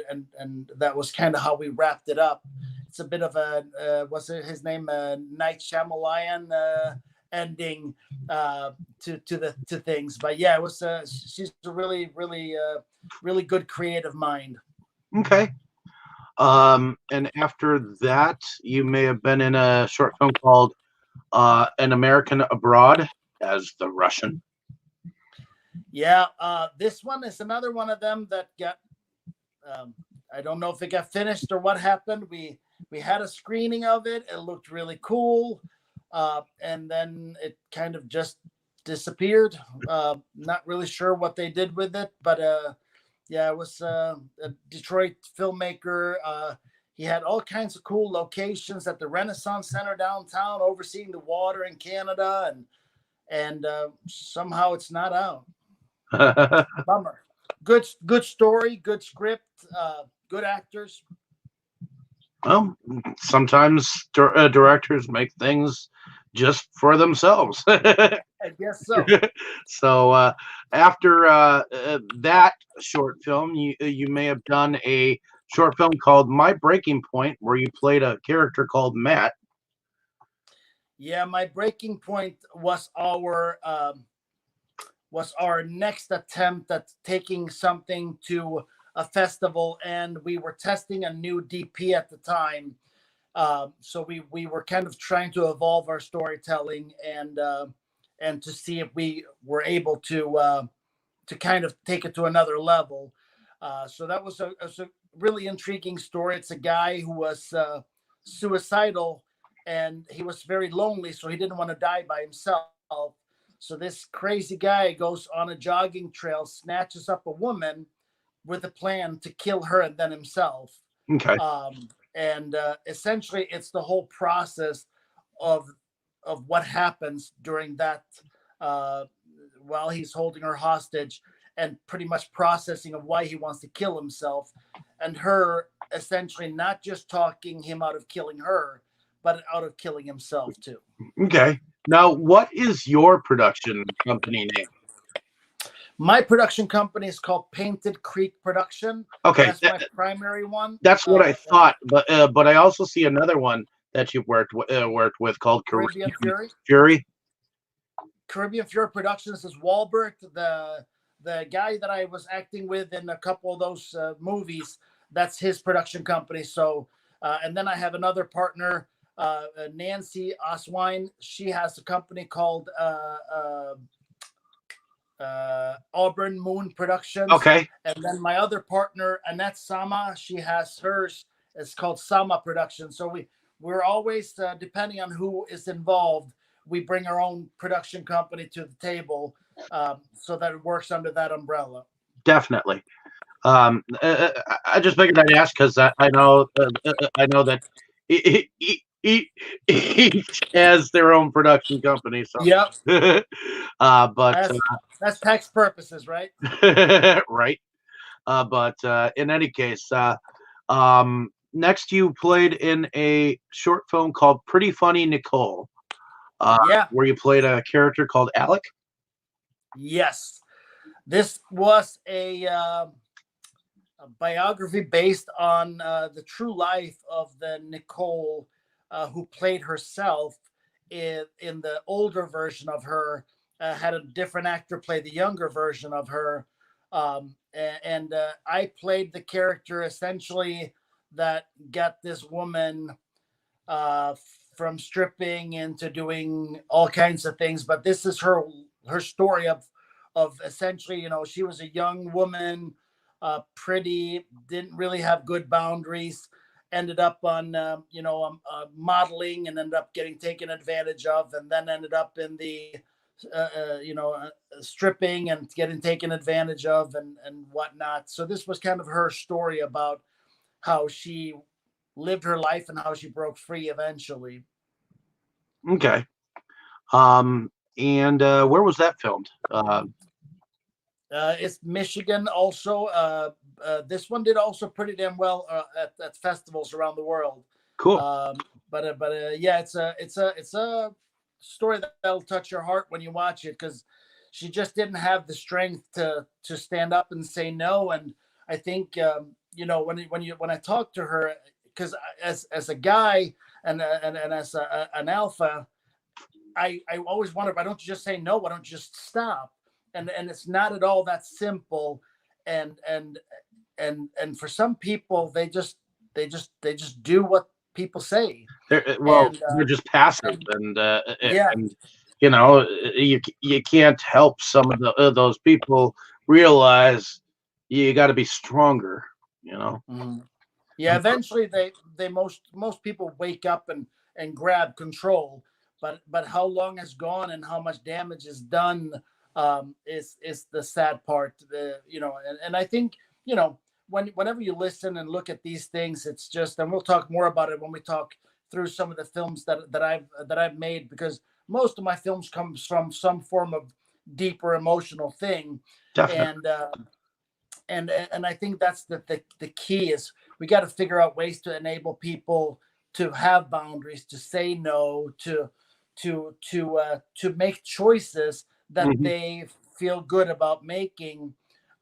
[SPEAKER 2] that was kind of how we wrapped it up. It's a bit of a what's his name, Night Shyamalan ending to things. But yeah, it was. She's a really good creative mind.
[SPEAKER 1] Okay. And after that, you may have been in a short film called An American Abroad as the Russian.
[SPEAKER 2] Yeah, this one is another one of them that got. I don't know if it got finished or what happened. We had a screening of it. It looked really cool, and then it kind of just disappeared. Not really sure what they did with it, but yeah, it was a Detroit filmmaker. He had all kinds of cool locations at the Renaissance Center downtown, overseeing the water in Canada, and somehow it's not out. Bummer. Good story, good script, good actors.
[SPEAKER 1] Well, sometimes directors make things just for themselves.
[SPEAKER 2] I guess so.
[SPEAKER 1] So after that short film, you may have done a short film called My Breaking Point, where you played a character called Matt.
[SPEAKER 2] Yeah, My Breaking Point was our next attempt at taking something to a festival, and we were testing a new DP at the time. So we were kind of trying to evolve our storytelling and to see if we were able to kind of take it to another level. So that was a really intriguing story. It's a guy who was suicidal, and he was very lonely, so he didn't want to die by himself. So this crazy guy goes on a jogging trail, snatches up a woman with a plan to kill her and then himself.
[SPEAKER 1] Okay.
[SPEAKER 2] And essentially, it's the whole process of what happens during that while he's holding her hostage, and pretty much processing of why he wants to kill himself, and her essentially not just talking him out of killing her, but out of killing himself too.
[SPEAKER 1] Okay. Now, what is your production company name?
[SPEAKER 2] My production company is called Painted Creek Production.
[SPEAKER 1] Okay,
[SPEAKER 2] That's my primary one.
[SPEAKER 1] That's what I thought, but I also see another one that you've worked with called
[SPEAKER 2] Caribbean Fury.
[SPEAKER 1] Fury.
[SPEAKER 2] Caribbean Fury Productions is Wahlberg, the guy that I was acting with in a couple of those movies. That's his production company. So, and then I have another partner, Nancy Oswine. She has a company called Auburn Moon Productions.
[SPEAKER 1] Okay.
[SPEAKER 2] And then my other partner, Annette Sama, she has hers. It's called Sama Productions. So we're always, depending on who is involved, we bring our own production company to the table, so that it works under that umbrella.
[SPEAKER 1] Definitely. I just figured I'd ask because I know that each has their own production company. So
[SPEAKER 2] yep.
[SPEAKER 1] But
[SPEAKER 2] that's tax purposes, right?
[SPEAKER 1] Right. But in any case, next you played in a short film called Pretty Funny Nicole. Where you played a character called Alec.
[SPEAKER 2] Yes, this was a biography based on the true life of the Nicole who played herself in the older version of her. Had a different actor play the younger version of her, and I played the character essentially that got this woman from stripping into doing all kinds of things. But this is her story of essentially, she was a young woman, pretty, didn't really have good boundaries, ended up on modeling and ended up getting taken advantage of, and then ended up in the stripping and getting taken advantage of and whatnot. So this was kind of her story about how she lived her life and how she broke free eventually.
[SPEAKER 1] Okay. And where was that filmed?
[SPEAKER 2] It's Michigan also. This one did also pretty damn well at festivals around the world.
[SPEAKER 1] Cool.
[SPEAKER 2] Yeah, it's a story that'll touch your heart when you watch it, because she just didn't have the strength to stand up and say no. And I think when I talk to her, because as a guy and as an alpha, I always wonder, why don't you just say no? Why don't you just stop? And it's not at all that simple. And for some people, they just do what people say.
[SPEAKER 1] They're just passive,
[SPEAKER 2] yeah.
[SPEAKER 1] and you can't help some of those people realize you got to be stronger.
[SPEAKER 2] Mm-hmm. Yeah, eventually most people wake up and grab control, but how long has gone and how much damage is done is the sad part. And I think whenever you listen and look at these things, it's just, and we'll talk more about it when we talk through some of the films that I've made, because most of my films comes from some form of deeper emotional thing.
[SPEAKER 1] Definitely.
[SPEAKER 2] And I think that's the key is we got to figure out ways to enable people to have boundaries, to say no, to make choices that they feel good about making.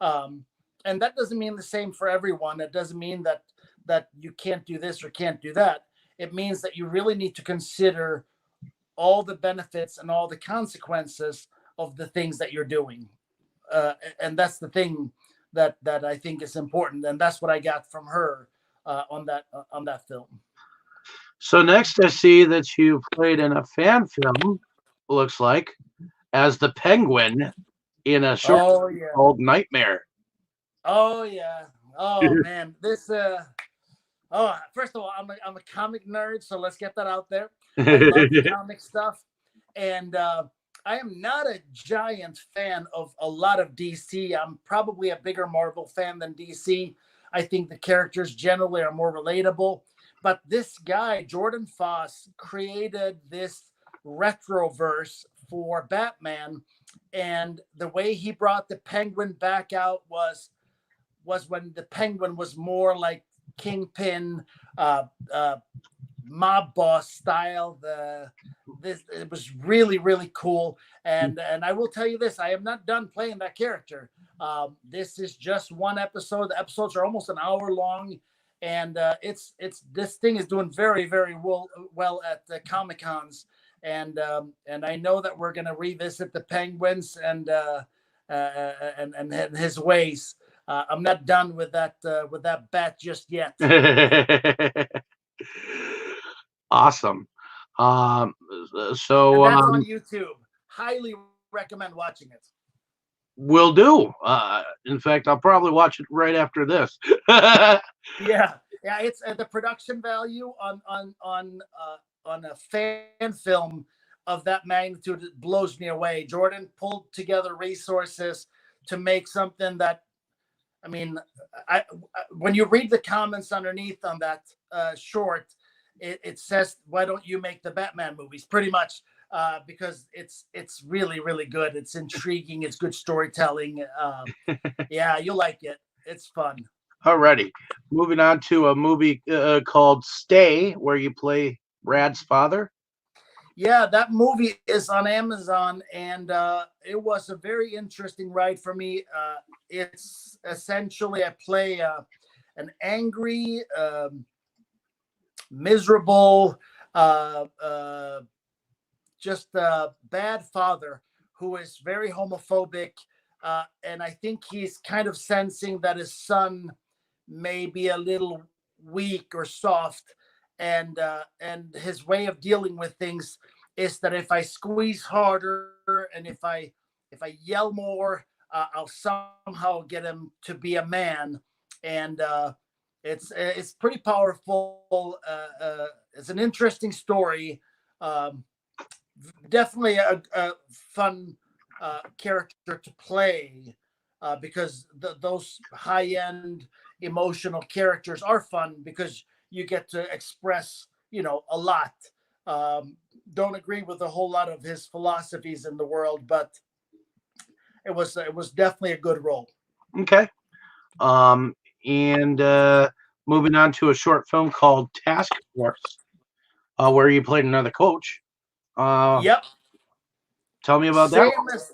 [SPEAKER 2] And that doesn't mean the same for everyone. It doesn't mean that you can't do this or can't do that. It means that you really need to consider all the benefits and all the consequences of the things that you're doing. And that's the thing that I think is important, and that's what I got from her on that film.
[SPEAKER 1] So next, I see that you played in a fan film. Looks like as the Penguin in a short called Nightmare.
[SPEAKER 2] Oh yeah. Oh man, this. First of all, I'm a comic nerd, so let's get that out there. I love comic stuff, and I am not a giant fan of a lot of DC. I'm probably a bigger Marvel fan than DC. I think the characters generally are more relatable. But this guy, Jordan Foss, created this retroverse for Batman. And the way he brought the Penguin back out was when the Penguin was more like Kingpin, mob boss style. It was really, really cool. And I will tell you this, I am not done playing that character. This is just one episode. The episodes are almost an hour long, and it's this thing is doing very, very well at the Comic Cons. And I know that we're going to revisit the Penguins and his ways. I'm not done with that bat just yet.
[SPEAKER 1] Awesome. So
[SPEAKER 2] and that's on YouTube. Highly recommend watching it.
[SPEAKER 1] Will do. In fact, I'll probably watch it right after this.
[SPEAKER 2] Yeah. It's the production value on a fan film of that magnitude. It blows me away. Jordan pulled together resources to make something that, I mean, when you read the comments underneath on that short, it says, "Why don't you make the Batman movies?" Pretty much, because it's really, really good. It's intriguing. It's good storytelling. Yeah, you'll like it. It's fun.
[SPEAKER 1] Alrighty, moving on to a movie called Stay, where you play Brad's father.
[SPEAKER 2] Yeah, that movie is on Amazon, and it was a very interesting ride for me. It's essentially I play an angry, miserable, just a bad father who is very homophobic, and I think he's kind of sensing that his son may be a little weak or soft, and his way of dealing with things is that if I squeeze harder and if I yell more, I'll somehow get him to be a man, and It's pretty powerful. It's an interesting story. Um, Definitely a fun character to play because those high end emotional characters are fun because you get to express, a lot. Um, don't agree with a whole lot of his philosophies in the world, but it was definitely a good role.
[SPEAKER 1] Okay. Um, and moving on to a short film called Task Force, where you played another coach. Uh,
[SPEAKER 2] Yep,
[SPEAKER 1] Tell me about that
[SPEAKER 2] same
[SPEAKER 1] one.
[SPEAKER 2] as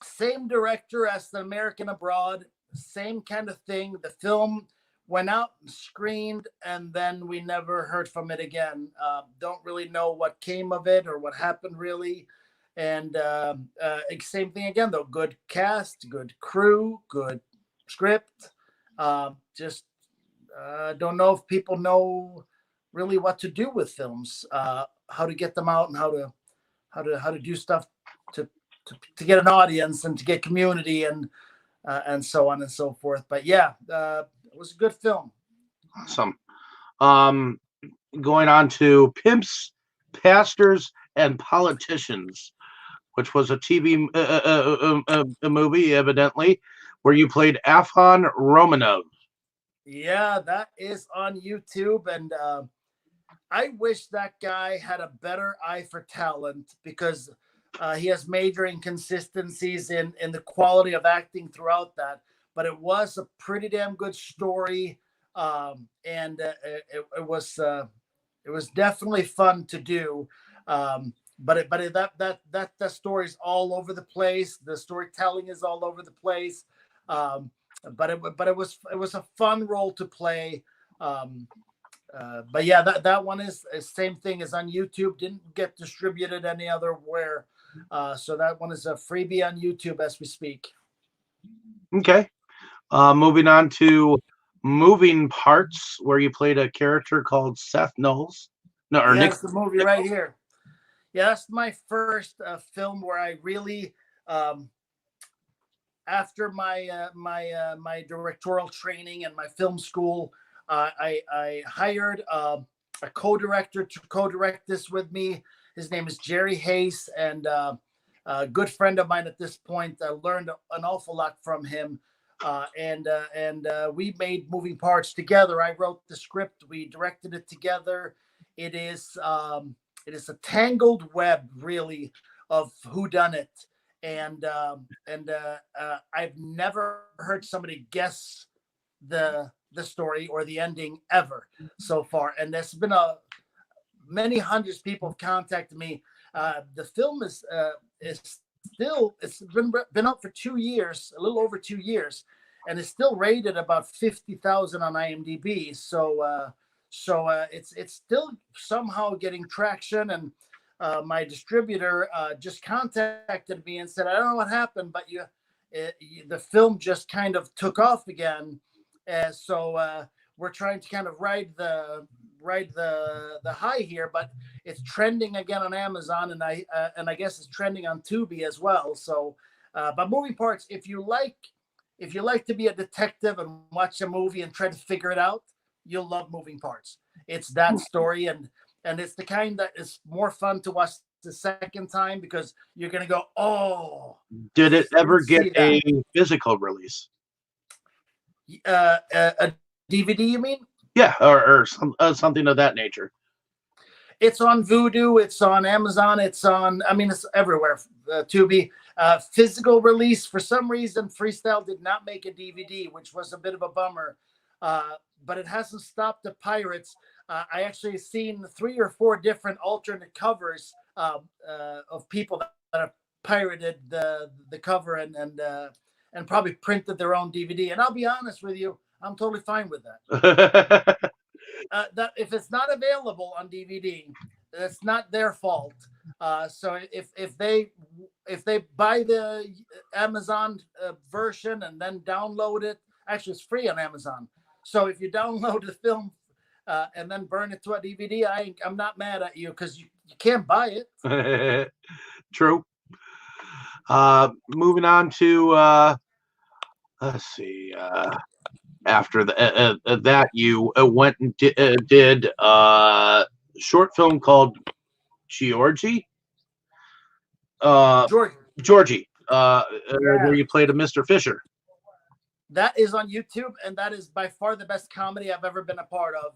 [SPEAKER 2] same director as the American Abroad, same kind of thing. The film went out and screened, and then we never heard from it again. Don't really know what came of it or what happened really. And same thing again, though. Good cast, good crew, good script. Just don't know if people know really what to do with films, how to get them out, and how to do stuff to to get an audience and to get community and so on and so forth. But yeah, it was a good film.
[SPEAKER 1] Awesome. Um, Going on to Pimps, Pastors, and Politicians, which was a TV a movie, evidently, where you played Afon Romanov.
[SPEAKER 2] Yeah, that is on YouTube, and I wish that guy had a better eye for talent because he has major inconsistencies in the quality of acting throughout that. But it was a pretty damn good story, and it was definitely fun to do. That story is all over the place. The storytelling is all over the place. Um, but it was a fun role to play. Um, but yeah, that one is same thing as on YouTube. Didn't get distributed any other where, so that one is a freebie on YouTube as we speak.
[SPEAKER 1] Okay. Moving on to Moving Parts, where you played a character called Seth Knowles. No, or Nick.
[SPEAKER 2] Yes, the movie right here. Yeah, that's my first film where I really, um, after my directorial training and my film school, I hired a co-director to co-direct this with me. His name is Jerry Hayes, and a good friend of mine at this point. I learned an awful lot from him, and we made moving parts together. I wrote the script, we directed it together. It is it is a tangled web, really, of who done it, and I've never heard somebody guess the story or the ending ever so far. And there's been a many hundreds of people have contacted me. The film is still it's been up for 2 years, a little over 2 years, and it's still rated about 50,000 on IMDb. So it's still somehow getting traction, and my distributor just contacted me and said, I don't know what happened, but the film just kind of took off again. So we're trying to kind of ride the high here, but it's trending again on Amazon, and I guess it's trending on Tubi as well. So, but moving parts, if you like to be a detective and watch a movie and try to figure it out, you'll love moving parts. It's that story, and it's the kind that is more fun to watch the second time because you're gonna go, oh,
[SPEAKER 1] Did it ever
[SPEAKER 2] didn't
[SPEAKER 1] get
[SPEAKER 2] see that.
[SPEAKER 1] a physical release?
[SPEAKER 2] A DVD, you mean?
[SPEAKER 1] Yeah, or something of that nature.
[SPEAKER 2] It's on Vudu. It's on Amazon. It's on. I mean, it's everywhere. Tubi. Physical release. For some reason, Freestyle did not make a DVD, which was a bit of a bummer. But it hasn't stopped the pirates. I actually seen 3 or 4 different alternate covers of people that have pirated the cover and probably printed their own DVD. And I'll be honest with you, I'm totally fine with that. That if it's not available on DVD, that's not their fault. So if they buy the Amazon version and then download it, actually it's free on Amazon. So if you download the film and then burn it to a DVD, I'm not mad at you because you can't buy it.
[SPEAKER 1] True. Moving on to let's see. after that, you went and did a short film called Georgie, uh,
[SPEAKER 2] George.
[SPEAKER 1] Georgie, where
[SPEAKER 2] Yeah,
[SPEAKER 1] you played a Mr. Fisher.
[SPEAKER 2] that is on YouTube, and that is by far the best comedy I've ever been a part of.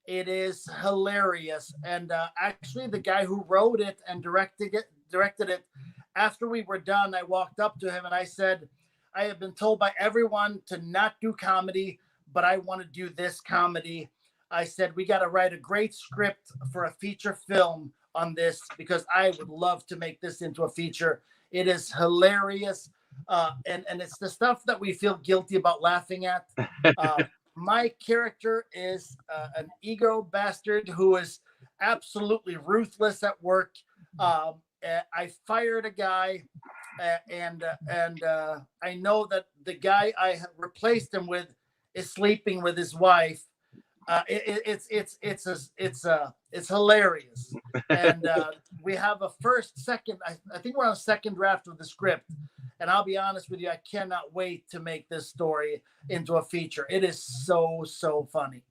[SPEAKER 2] It is hilarious, and actually, the guy who wrote it and directed it. After we were done, I walked up to him and I said, "I have been told by everyone to not do comedy, but I want to do this comedy." I said, "We got to write a great script for a feature film on this because I would love to make this into a feature." It is hilarious, and it's the stuff that we feel guilty about laughing at. Uh, my character is an ego bastard who is absolutely ruthless at work. I fired a guy, and I know that the guy I replaced him with is sleeping with his wife. It's hilarious, and we have a second. I think we're on a second draft of the script, and I'll be honest with you, I cannot wait to make this story into a feature. It is so funny.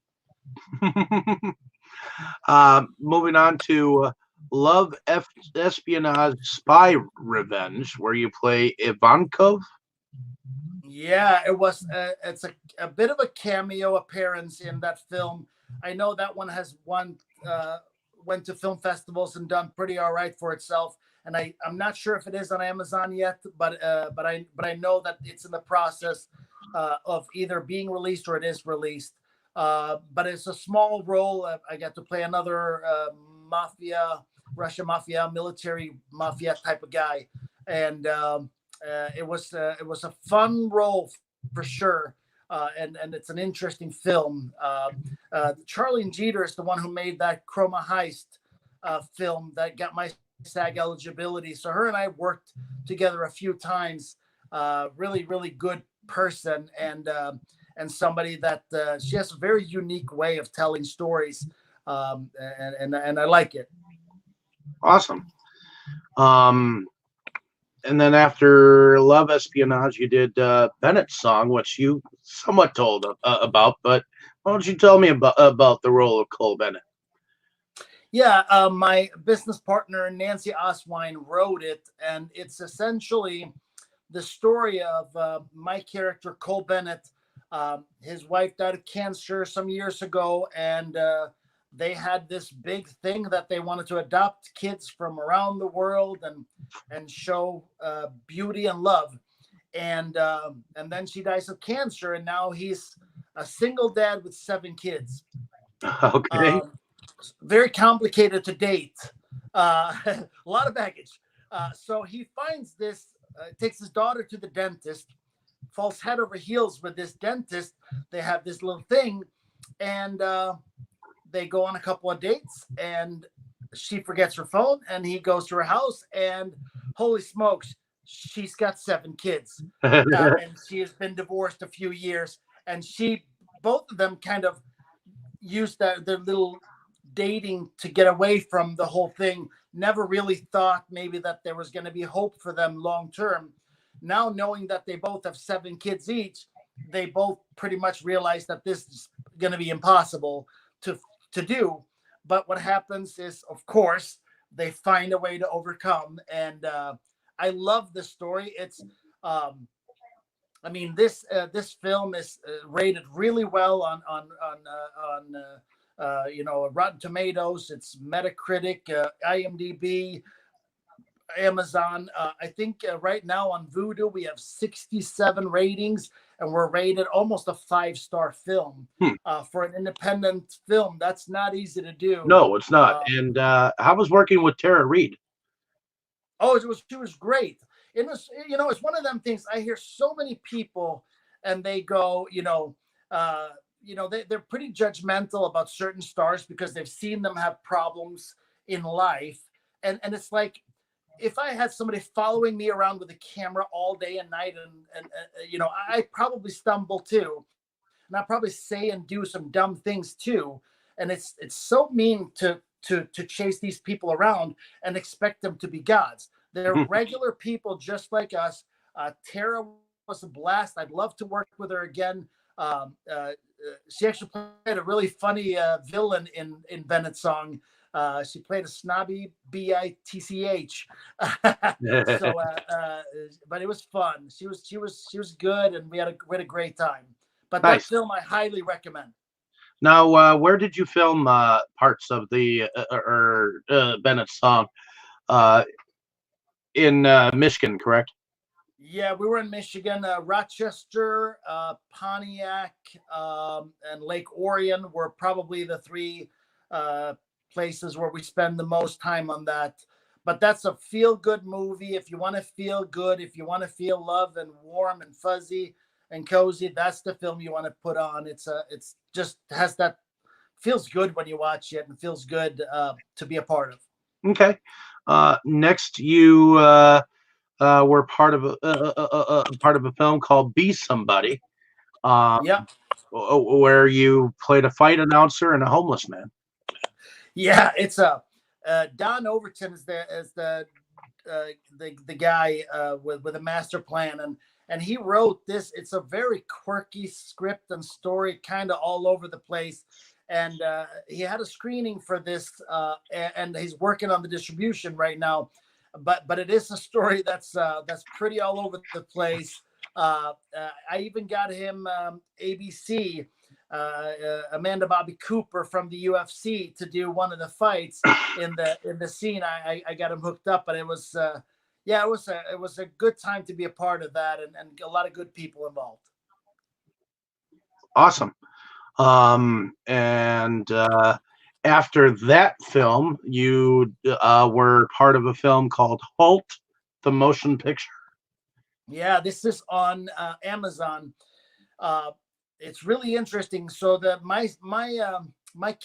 [SPEAKER 1] Moving on to Love Espionage Spy Revenge, where you play Ivankov.
[SPEAKER 2] Yeah, it's a bit of a cameo appearance in that film. I know that one has went to film festivals and done pretty all right for itself. And I'm not sure if it is on Amazon yet, but I know that it's in the process of either being released or it is released. But it's a small role. I got to play another mafia, Russian mafia, military mafia type of guy, and it was a fun role for sure, and it's an interesting film. Charlene Jeter is the one who made that Chroma Heist film that got my SAG eligibility. So her and I worked together a few times. Really good person, and somebody that she has a very unique way of telling stories, and I like it.
[SPEAKER 1] Awesome. And then after Love Espionage, you did Bennett's Song, which you somewhat told about. But why don't you tell me about the role of Cole Bennett?
[SPEAKER 2] Yeah, my business partner Nancy Oswine wrote it, and it's essentially the story of my character Cole Bennett. His wife died of cancer some years ago, and they had this big thing that they wanted to adopt kids from around the world and show beauty and love. And then she dies of cancer, and now he's a single dad with 7 kids.
[SPEAKER 1] Okay.
[SPEAKER 2] Very complicated to date. A lot of baggage. So he finds this, takes his daughter to the dentist, falls head over heels with this dentist. They have this little thing, and they go on a couple of dates, and she forgets her phone, and he goes to her house, and holy smokes, she's got 7 kids, and she has been divorced a few years, and both of them kind of used their little dating to get away from the whole thing. Never really thought maybe that there was going to be hope for them long term. Now, knowing that they both have 7 kids each, they both pretty much realize that this is going to be impossible to do. But what happens is, of course, they find a way to overcome. And I love the story. It's, I mean, this film is rated really well on Rotten Tomatoes. It's Metacritic, IMDb, Amazon. I think right now on Vudu we have 67 ratings, and we're rated almost a 5-star film. For an independent film. That's not easy to do.
[SPEAKER 1] No, it's not. And how was working with Tara Reid?
[SPEAKER 2] Oh, she was great. It was, it's one of them things. I hear so many people, and they go, they're pretty judgmental about certain stars because they've seen them have problems in life, and it's like, if I had somebody following me around with a camera all day and night, and I probably stumble too, and I probably say and do some dumb things too, and it's so mean to chase these people around and expect them to be gods. They're regular people just like us. Tara was a blast. I'd love to work with her again. She actually played a really funny villain in Bennett's song. She played a snobby bitch. So, but it was fun. She was good, and we had a great time. But that
[SPEAKER 1] Nice.
[SPEAKER 2] film I highly recommend.
[SPEAKER 1] Now, where did you film parts of the Bennett's song? In Michigan, correct?
[SPEAKER 2] Yeah, we were in Michigan, Rochester, Pontiac, and Lake Orion were probably the three places where we spend the most time on that. But that's a feel-good movie. If you want to feel good, if you want to feel love and warm and fuzzy and cozy, that's the film you want to put on. It's just has that feels good when you watch it and feels good to be a part of.
[SPEAKER 1] Okay. Next, you were part of a film called Be Somebody,
[SPEAKER 2] Yeah.
[SPEAKER 1] where you played a fight announcer and a homeless man.
[SPEAKER 2] Yeah, it's a Don Overton is the guy with a master plan, and he wrote this. It's a very quirky script and story, kind of all over the place. And he had a screening for this, and he's working on the distribution right now. But it is a story that's pretty all over the place. I even got him ABC. Amanda Bobby Cooper from the UFC to do one of the fights in the scene. I got him hooked up, but it was it was a good time to be a part of that, and a lot of good people involved.
[SPEAKER 1] Awesome. And after that film, you were part of a film called Halt, the motion picture.
[SPEAKER 2] Yeah, this is on Amazon. It's really interesting. So my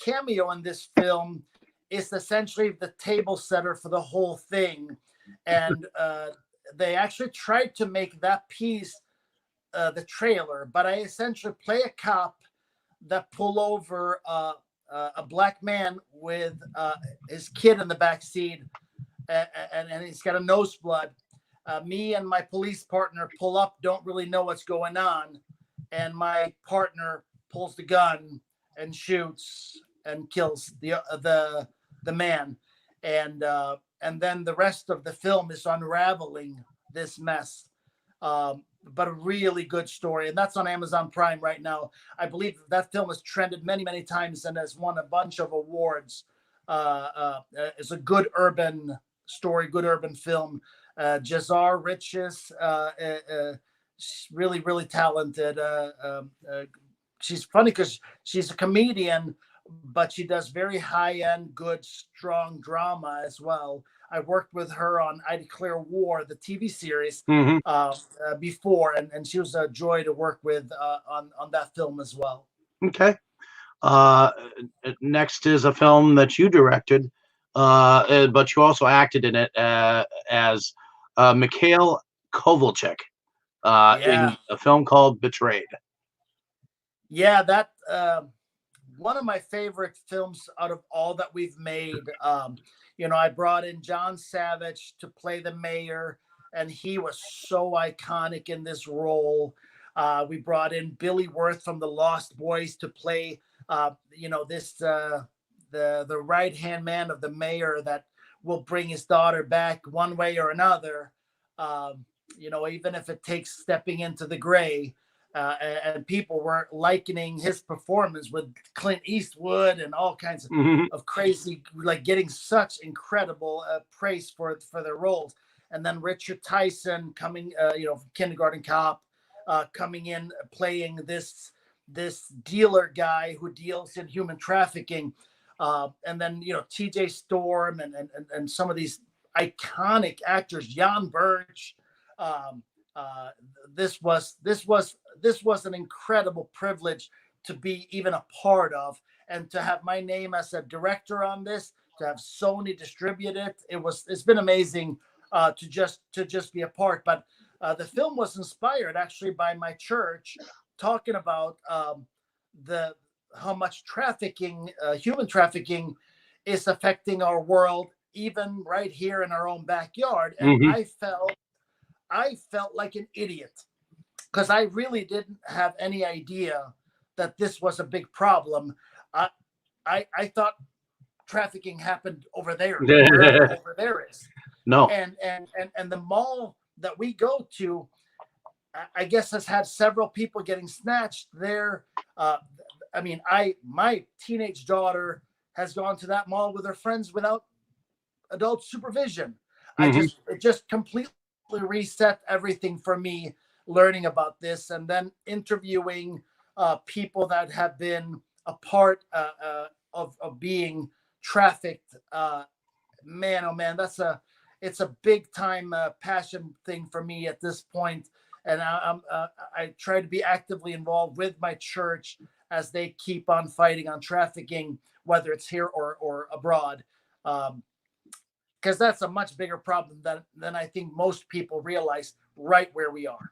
[SPEAKER 2] cameo in this film is essentially the table setter for the whole thing, and they actually tried to make that piece the trailer, but I essentially play a cop that pull over a black man with his kid in the back seat, and he's got a nose blood. Me and my police partner pull up, don't really know what's going on, and my partner pulls the gun and shoots and kills the man, and then the rest of the film is unraveling this mess. But a really good story, and that's on Amazon Prime right now. I believe that film has trended many times and has won a bunch of awards. It's a good urban story, good urban film. Jazar Riches, really talented. She's funny because she's a comedian, but she does very high-end, good, strong drama as well. I worked with her on I Declare War, the TV series, before, and she was a joy to work with on that film as well.
[SPEAKER 1] Okay. Next is a film that you directed, but you also acted in it as Mikhail Kovalchuk in a film called Betrayed.
[SPEAKER 2] Yeah, that one of my favorite films out of all that we've made. I brought in John Savage to play the mayor, and he was so iconic in this role. We brought in Billy Worth from the Lost Boys to play, the right hand man of the mayor that will bring his daughter back one way or another. Even if it takes stepping into the gray. And people were likening his performance with Clint Eastwood and all kinds of crazy, like getting such incredible praise for their roles. And then Richard Tyson coming, Kindergarten Cop, coming in playing this dealer guy who deals in human trafficking, and then T.J. Storm and some of these iconic actors, Jan Birch. This was an incredible privilege to be even a part of, and to have my name as a director on this, to have Sony distribute it. It's been amazing to just be a part. But the film was inspired actually by my church talking about how much trafficking, human trafficking, is affecting our world, even right here in our own backyard. And I felt like an idiot because I really didn't have any idea that this was a big problem. I I thought trafficking happened over there, wherever over there is.
[SPEAKER 1] No.
[SPEAKER 2] And the mall that we go to, I guess, has had several people getting snatched there. I mean, my teenage daughter has gone to that mall with her friends without adult supervision. It just completely reset everything for me, learning about this and then interviewing people that have been a part of being trafficked. Man, oh man, it's a big time passion thing for me at this point. And I try to be actively involved with my church as they keep on fighting on trafficking, whether it's here or abroad. Because that's a much bigger problem than I think most people realize right where we are.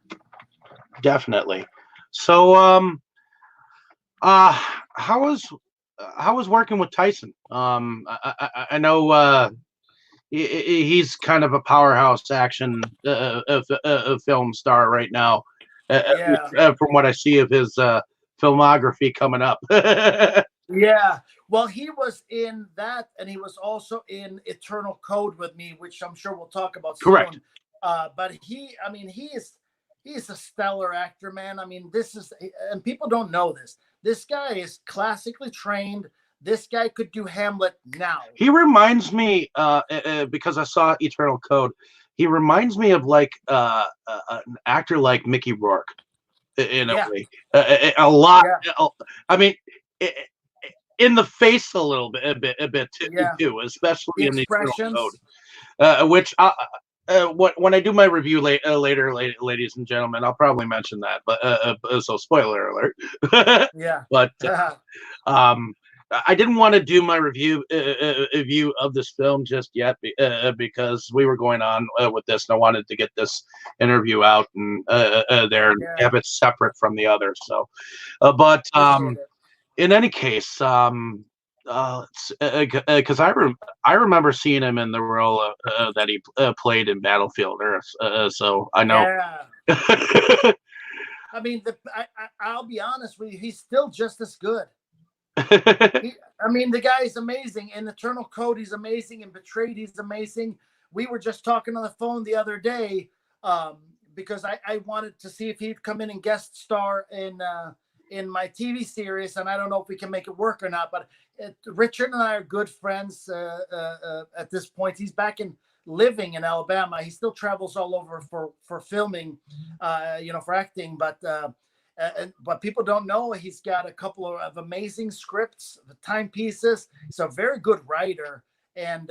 [SPEAKER 1] Definitely. So, how was working with Tyson? I know he's kind of a powerhouse action film star right now. From what I see of his filmography coming up.
[SPEAKER 2] Yeah. Well, he was in that, and he was also in Eternal Code with me, which I'm sure we'll talk about soon.
[SPEAKER 1] Correct.
[SPEAKER 2] But he's a stellar actor, man. I mean, and people don't know this. This guy is classically trained. This guy could do Hamlet now.
[SPEAKER 1] He reminds me, because I saw Eternal Code, he reminds me of like an actor like Mickey Rourke in a way. A lot. Yeah. I mean, in the face a little bit, a bit too, especially in the Eternal Code, which when I do my review later, ladies and gentlemen, I'll probably mention that. But so spoiler alert.
[SPEAKER 2] Yeah.
[SPEAKER 1] But I didn't want to do my review of this film just yet because we were going on with this, and I wanted to get this interview out and there and have it separate from the other. So, but in any case, because I remember seeing him in the role that he played in Battlefield Earth, so I know.
[SPEAKER 2] Yeah. I mean, I'll be honest with you, he's still just as good. I mean, the guy is amazing. In Eternal Code, he's amazing. In Betrayed, he's amazing. We were just talking on the phone the other day because I wanted to see if he'd come in and guest star in my TV series, and I don't know if we can make it work or not. But Richard and I are good friends at this point. He's back living in Alabama. He still travels all over for filming, for acting, but people don't know he's got a couple of amazing scripts, the timepieces. He's a very good writer, and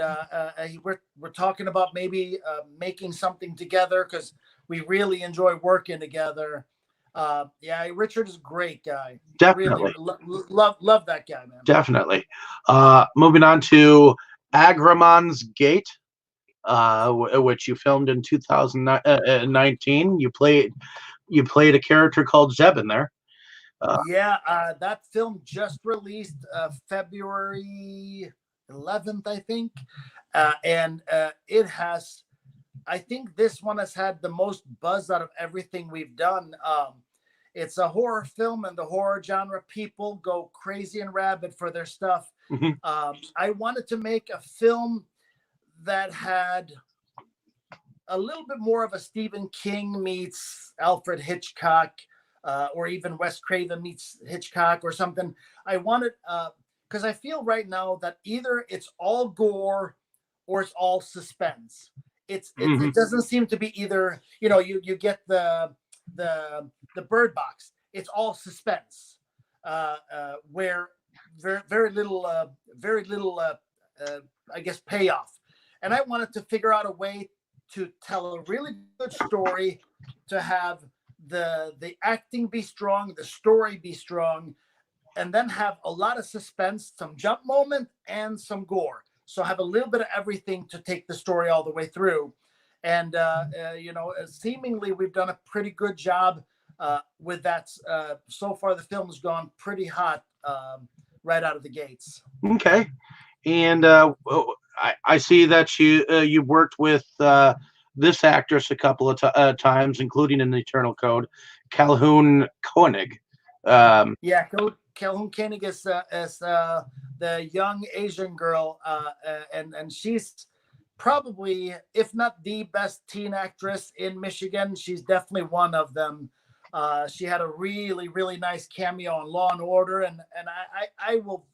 [SPEAKER 2] we're talking about maybe making something together because we really enjoy working together. Richard is a great guy.
[SPEAKER 1] Definitely.
[SPEAKER 2] Really love that guy, man.
[SPEAKER 1] Definitely. Moving on to Agramon's Gate, which you filmed in 2019. You played a character called Zeb in there.
[SPEAKER 2] That film just released February 11th, I think. And it has, I think this one has had the most buzz out of everything we've done. It's a horror film, and the horror genre people go crazy and rabid for their stuff. Mm-hmm. I wanted to make a film that had a little bit more of a Stephen King meets Alfred Hitchcock, or even Wes Craven meets Hitchcock or something. I wanted, because I feel right now that either it's all gore or it's all suspense. It doesn't seem to be either. You get the Bird Box. It's all suspense, where very little, I guess, payoff. And I wanted to figure out a way to tell a really good story, to have the acting be strong, the story be strong, and then have a lot of suspense, some jump moment, and some gore. So have a little bit of everything to take the story all the way through. And seemingly we've done a pretty good job with that. So far, the film has gone pretty hot right out of the gates.
[SPEAKER 1] Okay, and I see that you worked with this actress a couple of times, including in Eternal Code, Calhoun Koenig.
[SPEAKER 2] Yeah, Calhoun Koenig is the young Asian girl, and she's probably, if not the best teen actress in Michigan, she's definitely one of them. She had a really, really nice cameo on Law and Order, and I will,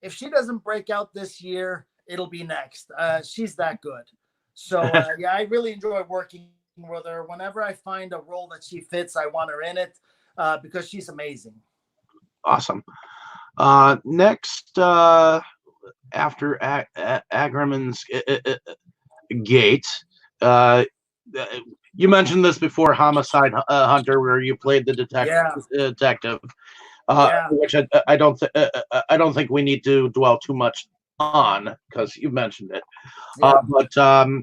[SPEAKER 2] if she doesn't break out this year, it'll be next. She's that good. So yeah, I really enjoy working with her. Whenever I find a role that she fits, I want her in it because she's amazing.
[SPEAKER 1] Awesome. Next, after Agraman's Gate, uh, you mentioned this before, Homicide Hunter, where you played the detective, which I don't think we need to dwell too much on because you mentioned it. But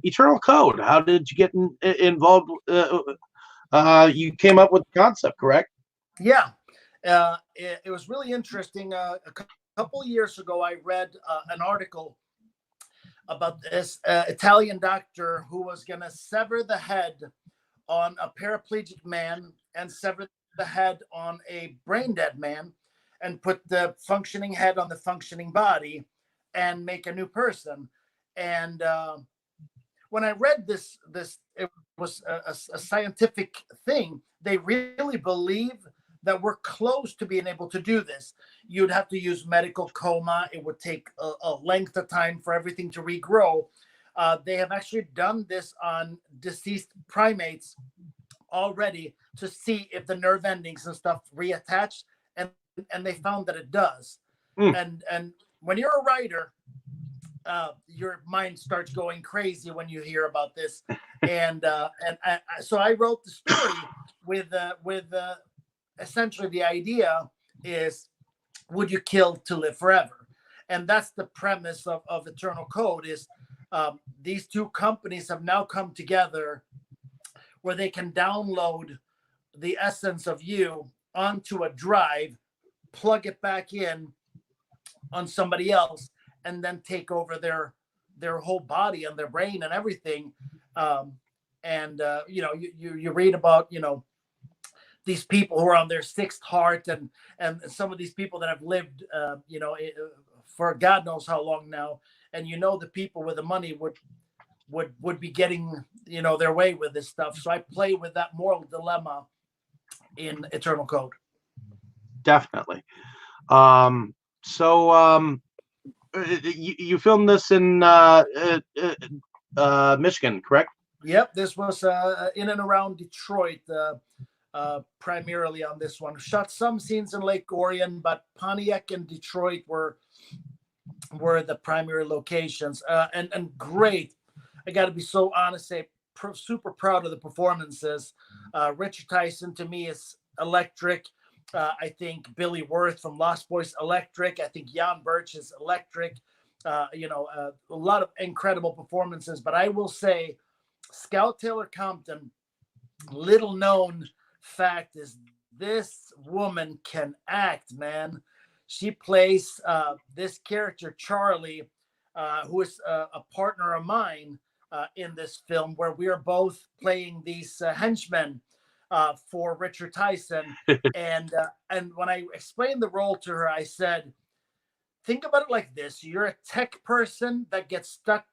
[SPEAKER 1] Eternal Code, how did you get involved? You came up with the concept, correct?
[SPEAKER 2] Yeah, it was really interesting. A couple of years ago, I read an article about this Italian doctor who was going to sever the head on a paraplegic man and sever the head on a brain dead man and put the functioning head on the functioning body and make a new person. And when I read this, it was a scientific thing. They really believe that we're close to being able to do this. You'd have to use medical coma. It would take a length of time for everything to regrow. They have actually done this on deceased primates already to see if the nerve endings and stuff reattach, and they found that it does. And when you're a writer, your mind starts going crazy when you hear about this. So I wrote the story with essentially the idea is, would you kill to live forever? And that's the premise of Eternal Code is these two companies have now come together where they can download the essence of you onto a drive, plug it back in on somebody else, and then take over their whole body and their brain and everything. You read about, these people who are on their sixth heart and some of these people that have lived, for God knows how long now. And, the people with the money would be getting, their way with this stuff. So I play with that moral dilemma in Eternal Code.
[SPEAKER 1] Definitely. You filmed this in Michigan, correct?
[SPEAKER 2] Yep. This was in and around Detroit, primarily on this one. Shot some scenes in Lake Orion, but Pontiac and Detroit were the primary locations. And great. I got to be so honest, say super proud of the performances. Richard Tyson to me is electric. I think Billy Wirth from Lost Boys electric. I think Jan Birch is electric. A lot of incredible performances. But I will say, Scout Taylor Compton, little known fact is this woman can act, man. She plays this character, Charlie, who is a partner of mine in this film, where we are both playing these henchmen for Richard Tyson. And when I explained the role to her, I said, think about it like this. You're a tech person that gets stuck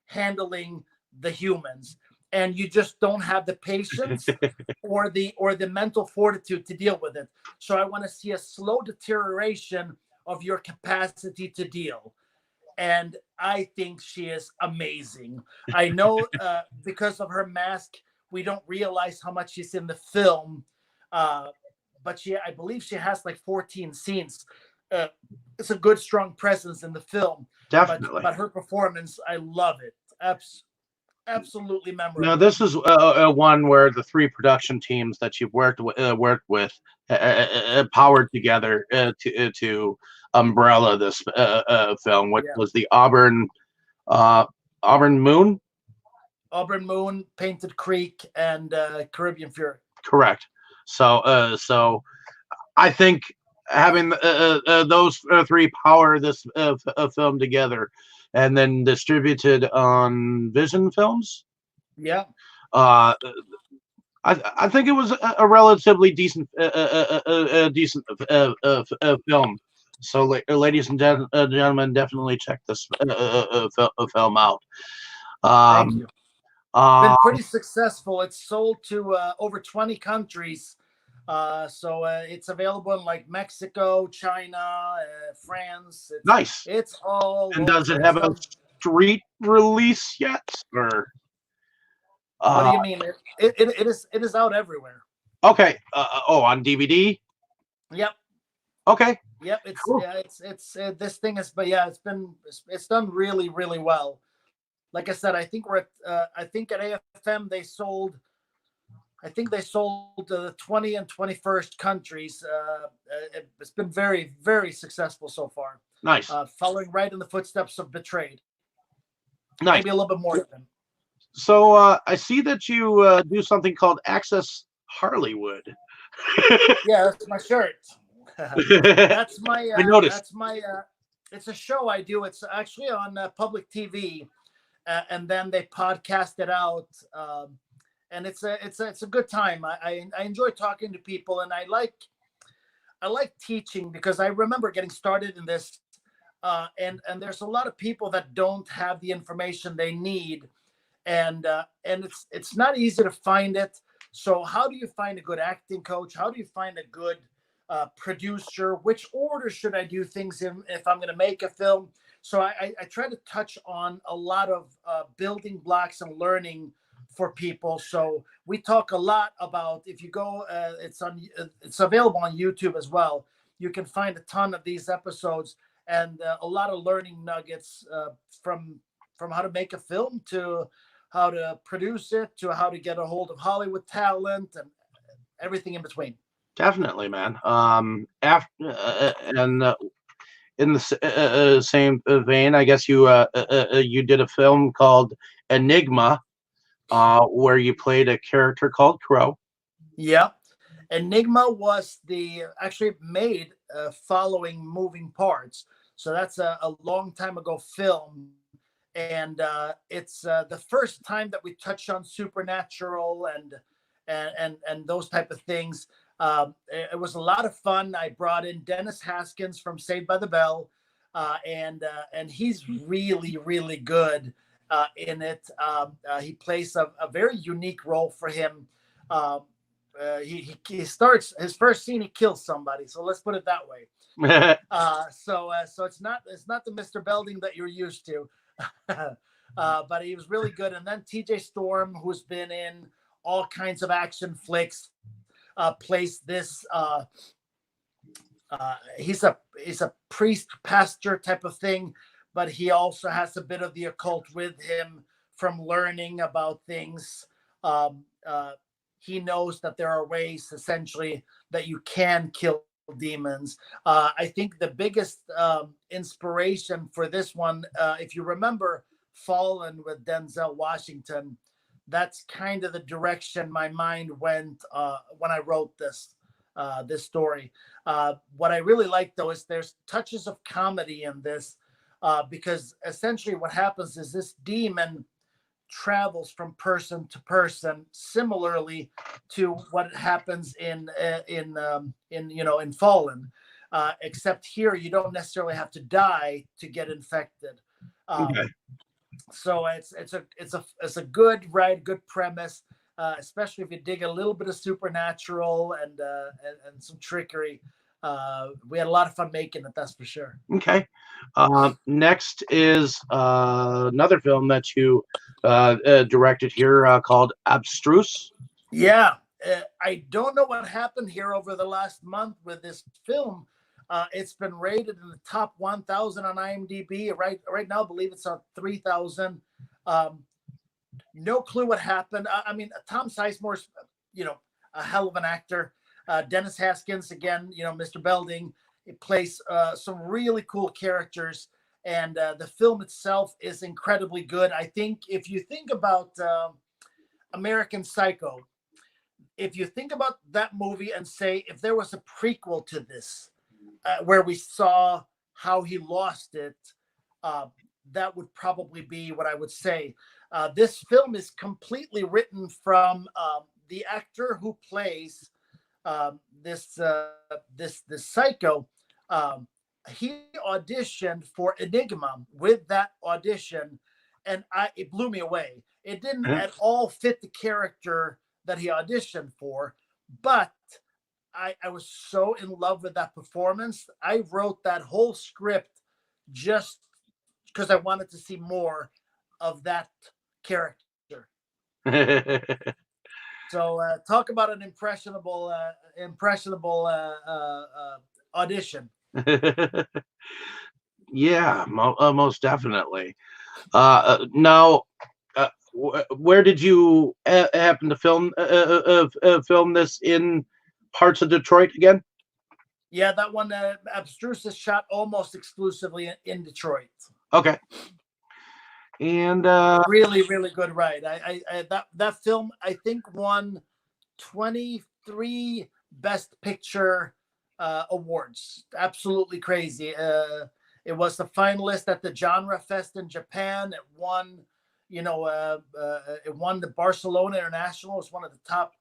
[SPEAKER 2] handling the humans, and you just don't have the patience or the mental fortitude to deal with it. So I want to see a slow deterioration of your capacity to deal. And I think she is amazing. I know because of her mask, we don't realize how much she's in the film. But I believe she has like 14 scenes. It's a good, strong presence in the film.
[SPEAKER 1] Definitely.
[SPEAKER 2] But her performance, I love it. Absolutely memorable.
[SPEAKER 1] Now, this is one where the three production teams that you've worked with powered together to umbrella this film, which was the Auburn Moon,
[SPEAKER 2] Painted Creek, and Caribbean Fury.
[SPEAKER 1] Correct. So I think having those three power this film together, and then distributed on Vision Films.
[SPEAKER 2] Yeah.
[SPEAKER 1] Uh, I think it was a relatively decent film. So, ladies and gentlemen, definitely check this film out.
[SPEAKER 2] Thank
[SPEAKER 1] Um,
[SPEAKER 2] you.
[SPEAKER 1] uh,
[SPEAKER 2] Been pretty successful. It's sold to over 20 countries. It's available in like Mexico, China, France.
[SPEAKER 1] nice.
[SPEAKER 2] It's all
[SPEAKER 1] And does
[SPEAKER 2] over.
[SPEAKER 1] it
[SPEAKER 2] It's
[SPEAKER 1] have a
[SPEAKER 2] done.
[SPEAKER 1] street release yet? Or
[SPEAKER 2] What do
[SPEAKER 1] uh,
[SPEAKER 2] you mean? It is out everywhere.
[SPEAKER 1] okay. On DVD.
[SPEAKER 2] Yep.
[SPEAKER 1] Okay,
[SPEAKER 2] Yep. It's
[SPEAKER 1] cool.
[SPEAKER 2] yeah. It's this thing is, but yeah, it's done really really well. Like I said, I think we're at I think at AFM they sold. I think they sold to the 20 and 21st countries. It's been very, very successful so far.
[SPEAKER 1] Nice,
[SPEAKER 2] Following right in the footsteps of Betrayed.
[SPEAKER 1] nice.
[SPEAKER 2] Maybe a little bit more than.
[SPEAKER 1] So I see that you do something called Access Harleywood.
[SPEAKER 2] Yeah, that's my shirt.
[SPEAKER 1] I
[SPEAKER 2] that's my.
[SPEAKER 1] noticed.
[SPEAKER 2] That's my. It's a show I do. It's actually on public TV, and then they podcast it out. And it's a good time. I enjoy talking to people, and I like teaching because I remember getting started in this, and there's a lot of people that don't have the information they need, and it's not easy to find it. So how do you find a good acting coach? How do you find a good producer? Which order should I do things in if I'm going to make a film? So I try to touch on a lot of building blocks and learning for people. So we talk a lot about if you go, it's available on YouTube as well. You can find a ton of these episodes and a lot of learning nuggets from how to make a film to how to produce it to how to get a hold of Hollywood talent and everything in between.
[SPEAKER 1] Definitely, man. After and in the same vein, I guess you did a film called Enigma, where you played a character called Crow.
[SPEAKER 2] Yeah. Enigma was the actually made following Moving Parts. So that's a long time ago film. And it's the first time that we touch on supernatural and those type of things. It was a lot of fun. I brought in Dennis Haskins from Saved by the Bell, and he's really really good in it. He plays a very unique role for him. Uh, he starts his first scene. He kills somebody. So let's put it that way. So it's not the Mr. Belding that you're used to. But he was really good. And then TJ Storm, who's been in all kinds of action flicks, plays this. He's a priest pastor type of thing, but he also has a bit of the occult with him from learning about things. Um, uh, he knows that there are ways, essentially, that you can kill demons. I think the biggest inspiration for this one, if you remember Fallen with Denzel Washington, that's kind of the direction my mind went when I wrote this story. What I really like though is there's touches of comedy in this because essentially what happens is this demon travels from person to person, similarly to what happens in Fallen. Except here, you don't necessarily have to die to get infected.
[SPEAKER 1] Okay.
[SPEAKER 2] So it's a good ride, good premise, especially if you dig a little bit of supernatural and some trickery. We had a lot of fun making it, that's for sure.
[SPEAKER 1] Okay. Next is another film that you directed here called Abstruse.
[SPEAKER 2] Yeah, I don't know what happened here over the last month with this film. It's been rated in the top 1,000 on IMDb. Right now, I believe it's on 3,000. Um, no clue what happened. I mean, Tom Sizemore's, a hell of an actor. Dennis Haskins, again, Mr. Belding, it plays some really cool characters. And the film itself is incredibly good. I think if you think about American Psycho, if you think about that movie and say if there was a prequel to this where we saw how he lost it, uh, that would probably be what I would say. This film is completely written from the actor who plays this psycho. Um, he auditioned for Enigma with that audition, and it blew me away. It didn't
[SPEAKER 1] Mhm.
[SPEAKER 2] at all fit the character that he auditioned for, but I was so in love with that performance. I wrote that whole script just because I wanted to see more of that character. So talk about an impressionable audition.
[SPEAKER 1] Yeah, most definitely. Now, where did you happen to film this in parts of Detroit again?
[SPEAKER 2] Yeah, that one, Abstruse is shot almost exclusively in Detroit.
[SPEAKER 1] Okay. And
[SPEAKER 2] Really, really good ride. That film I think won 23 Best Picture awards. Absolutely crazy. It was the finalist at the Genre Fest in Japan. It won, it won the Barcelona International. It's one of the top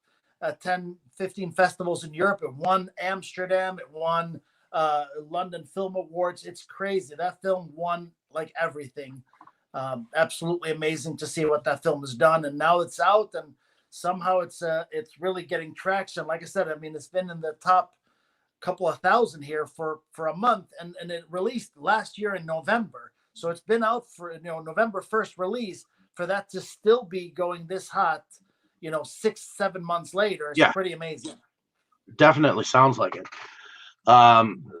[SPEAKER 2] 10, 15 festivals in Europe. It won Amsterdam. It won London Film Awards. It's crazy. That film won like everything. Absolutely amazing to see what that film has done, and now it's out, and somehow it's really getting traction. Like I said, I mean, it's been in the top couple of thousand here for a month, and it released last year in November, so it's been out for November 1st release. For that to still be going this hot, 6-7 months later, is
[SPEAKER 1] yeah,
[SPEAKER 2] pretty amazing.
[SPEAKER 1] definitely sounds like it.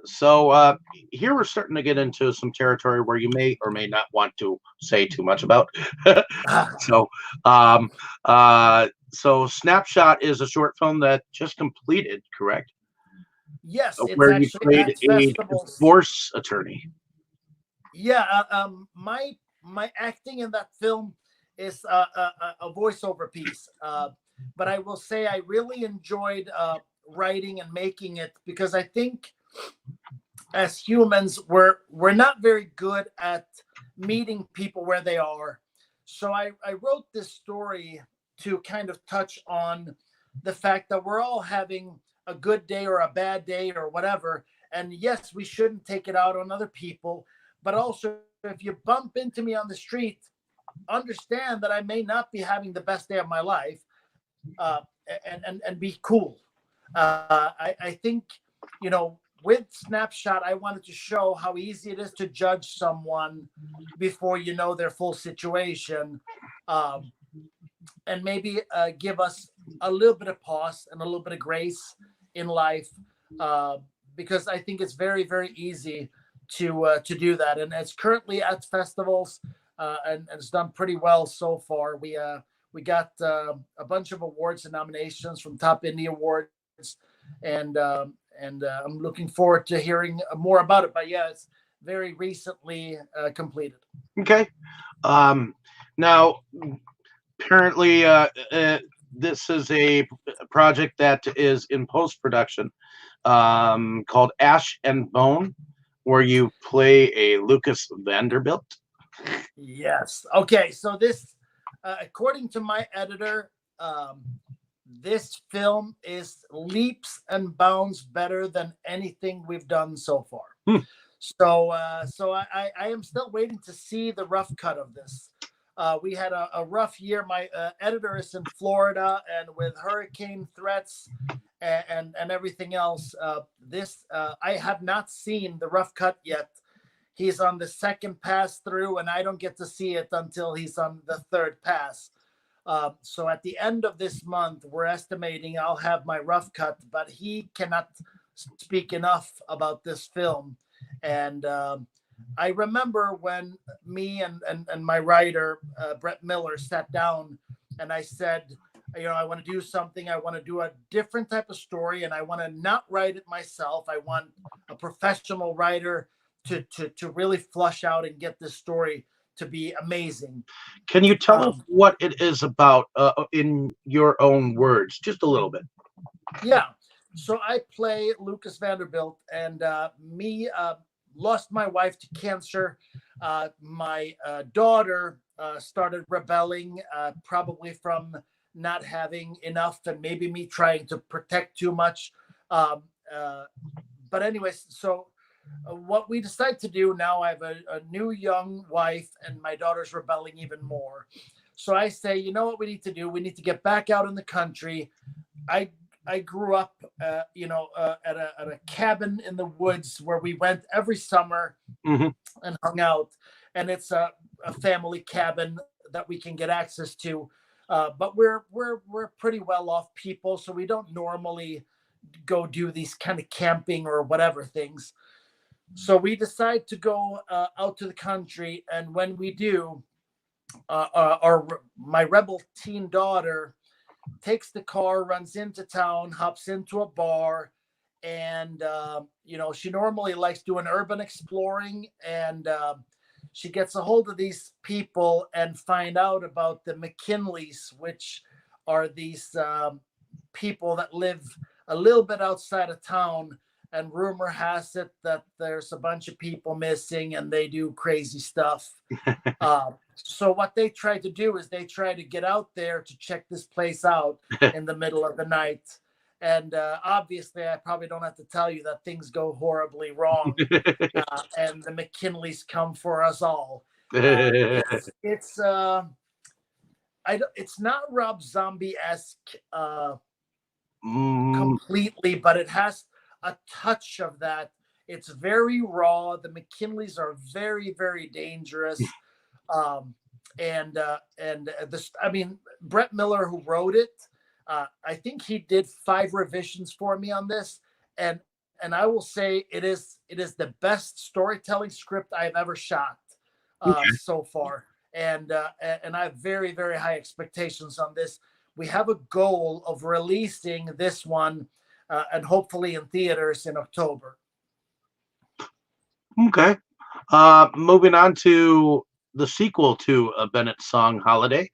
[SPEAKER 1] So here we're starting to get into some territory where you may or may not want to say too much about. So, um, so Snapshot is a short film that just completed, correct?
[SPEAKER 2] Yes, it's
[SPEAKER 1] Where you
[SPEAKER 2] actually
[SPEAKER 1] played
[SPEAKER 2] at
[SPEAKER 1] a
[SPEAKER 2] festivals.
[SPEAKER 1] divorce attorney.
[SPEAKER 2] Yeah, my acting in that film is a voiceover piece, but I will say I really enjoyed writing and making it, because I think as humans we're not very good at meeting people where they are. So I wrote this story to kind of touch on the fact that we're all having a good day or a bad day or whatever, and yes, we shouldn't take it out on other people, but also if you bump into me on the street, understand that I may not be having the best day of my life, uh, and be cool. I think, with Snapshot, I wanted to show how easy it is to judge someone before you know their full situation, um, and maybe give us a little bit of pause and a little bit of grace in life, uh, because I think it's very, very easy to do that, and it's currently at festivals, and it's done pretty well so far. We got a bunch of awards and nominations from Top Indie Awards, and I'm looking forward to hearing more about it. But yeah, it's very recently completed.
[SPEAKER 1] Okay. Um, Now, apparently, this is a project that is in post production, called Ash and Bone, where you play a Lucas Vanderbilt.
[SPEAKER 2] Yes. Okay. So this, according to my editor, this film is leaps and bounds better than anything we've done so far.
[SPEAKER 1] Hmm.
[SPEAKER 2] So I am still waiting to see the rough cut of this. We had a rough year. My editor is in Florida, and with hurricane threats and everything else, this I have not seen the rough cut yet. He's on the second pass through, and I don't get to see it until he's on the third pass. So at the end of this month, we're estimating I'll have my rough cut, but he cannot speak enough about this film. And I remember when me and my writer, Brett Miller, sat down, and I said, I want to do something. I want to do a different type of story, and I want to not write it myself. I want a professional writer to really flush out and get this story to be amazing.
[SPEAKER 1] Can you tell us
[SPEAKER 2] Um,
[SPEAKER 1] what it is about in your own words, just a little bit?
[SPEAKER 2] yeah. So I play Lucas Vanderbilt, and lost my wife to cancer. My daughter started rebelling, probably from not having enough and maybe me trying to protect too much. Um, but anyways, so what we decide to do now, I have a new young wife and my daughter's rebelling even more. So I say, you know what we need to do? We need to get back out in the country. I I grew up, at a cabin in the woods where we went every summer
[SPEAKER 1] Hmm.
[SPEAKER 2] and hung out. And it's a family cabin that we can get access to. But we're pretty well off people, so we don't normally go do these kind of camping or whatever things. So we decide to go out to the country, and when we do, our my rebel teen daughter takes the car, runs into town, hops into a bar, and she normally likes doing urban exploring, and she gets a hold of these people and find out about the McKinleys, which are these people that live a little bit outside of town. And rumor has it that there's a bunch of people missing and they do crazy stuff. So what they try to do is they try to get out there to check this place out in the middle of the night. And obviously, I probably don't have to tell you that things go horribly wrong, and the McKinleys come for us all. It's not Rob Zombie esque
[SPEAKER 1] Mm,
[SPEAKER 2] completely, but it has a touch of that. It's very raw. The McKinleys are very, very dangerous. Um, and this, I mean, Brett Miller, who wrote it, I think he did 5 revisions for me on this, and I will say it is the best storytelling script I've ever shot
[SPEAKER 1] okay.
[SPEAKER 2] so far, and I have very, very high expectations on this. We have a goal of releasing this one, and hopefully in theaters in October.
[SPEAKER 1] Okay. Moving on to the sequel to Bennett's song "Holiday."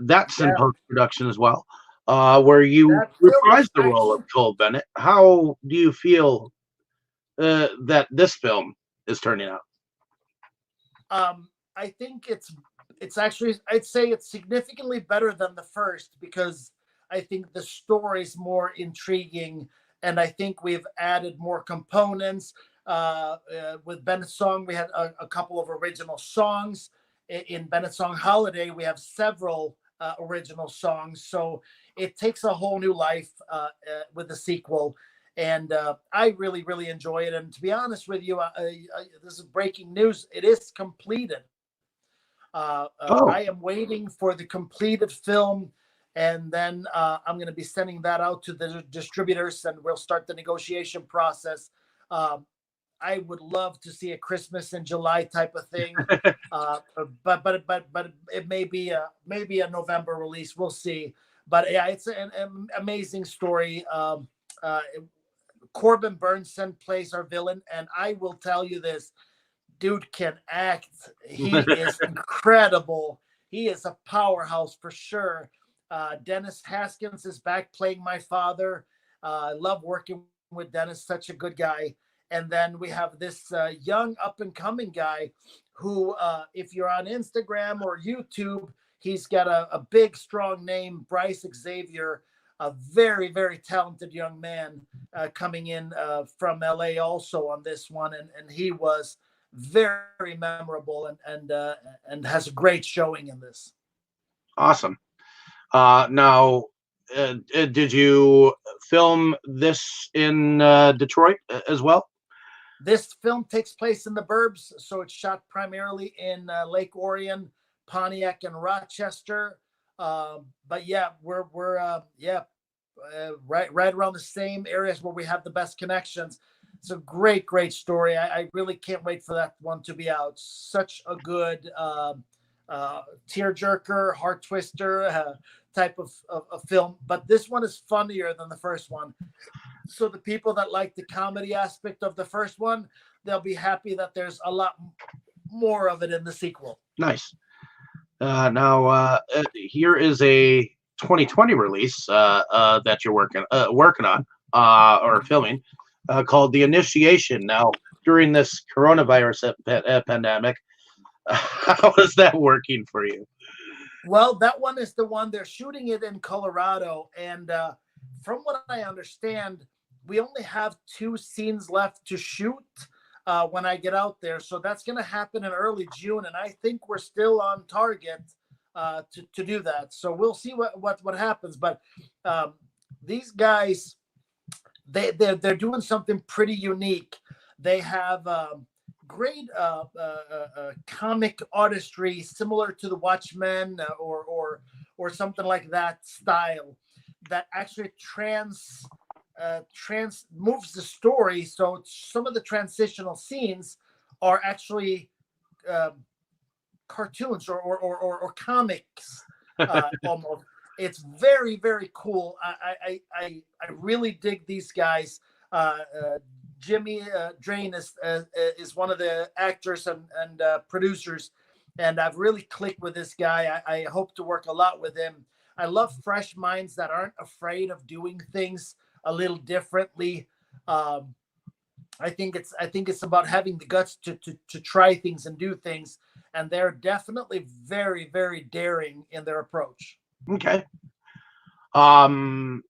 [SPEAKER 1] That's in
[SPEAKER 2] Yeah,
[SPEAKER 1] post production as well, where you
[SPEAKER 2] that film is
[SPEAKER 1] reprised the role of
[SPEAKER 2] actually.
[SPEAKER 1] Cole Bennett. How do you feel that this film is turning out?
[SPEAKER 2] I think it's actually, I'd say it's significantly better than the first, because I think the story is more intriguing, and I think we've added more components. With Bennett's Song, we had a couple of original songs. In Bennett's Song Holiday, we have several original songs, so it takes a whole new life with the sequel. And I really, really enjoy it. And to be honest with you, this is breaking news. It is completed.
[SPEAKER 1] Oh,
[SPEAKER 2] I am waiting for the completed film, and then I'm going to be sending that out to the distributors, and we'll start the negotiation process. Um, I would love to see a Christmas in July type of thing, but it may be maybe a November release. We'll see. But yeah, it's an amazing story. Uh, Corbin Burnson plays our villain, and I will tell you this: dude can act. He is incredible. He is a powerhouse for sure. Dennis Haskins is back playing my father. I love working with Dennis, such a good guy. And then we have this young up and coming guy who, if you're on Instagram or YouTube, he's got a big, strong name, Bryce Xavier, a very, very talented young man coming in from LA also on this one. And he was very memorable, and has a great showing in this.
[SPEAKER 1] awesome. Now, did you film this in Detroit as well?
[SPEAKER 2] This film takes place in the burbs, so it's shot primarily in Lake Orion, Pontiac, and Rochester. But yeah, right around the same areas where we have the best connections. It's a great, great story. I really can't wait for that one to be out. Such a good tearjerker, heart twister type of film. But this one is funnier than the first one. So the people that like the comedy aspect of the first one, they'll be happy that there's a lot more of it in the sequel.
[SPEAKER 1] Nice. Now, here is a 2020 release that you're working on or filming called The Initiation. Now, during this coronavirus pandemic. How is that working for you?
[SPEAKER 2] Well, that one is the one they're shooting it in Colorado, and from what I understand, we only have 2 scenes left to shoot when I get out there. So that's going to happen in early June, and I think we're still on target to do that. So we'll see what happens. But these guys, they're doing something pretty unique. They have great comic artistry, similar to the Watchmen or something like that style, that actually moves the story. So some of the transitional scenes are actually cartoons or comics almost. It's very, very cool. I really dig these guys. Jimmy Drain is one of the actors and producers, and I've really clicked with this guy. I hope to work a lot with him. I love fresh minds that aren't afraid of doing things a little differently. I think it's about having the guts to try things and do things, and they're definitely very, very daring in their approach.
[SPEAKER 1] Okay. Now,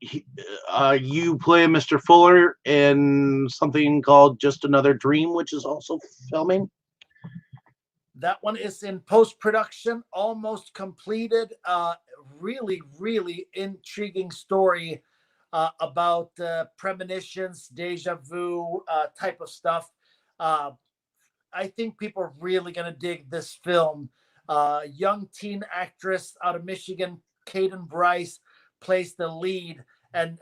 [SPEAKER 1] you play Mr. Fuller in something called Just Another Dream, which is also filming.
[SPEAKER 2] That one is in post-production, almost completed. Really, really intriguing story about premonitions, deja vu type of stuff. I think people are really going to dig this film. Young teen actress out of Michigan, Caden Bryce, plays the lead, and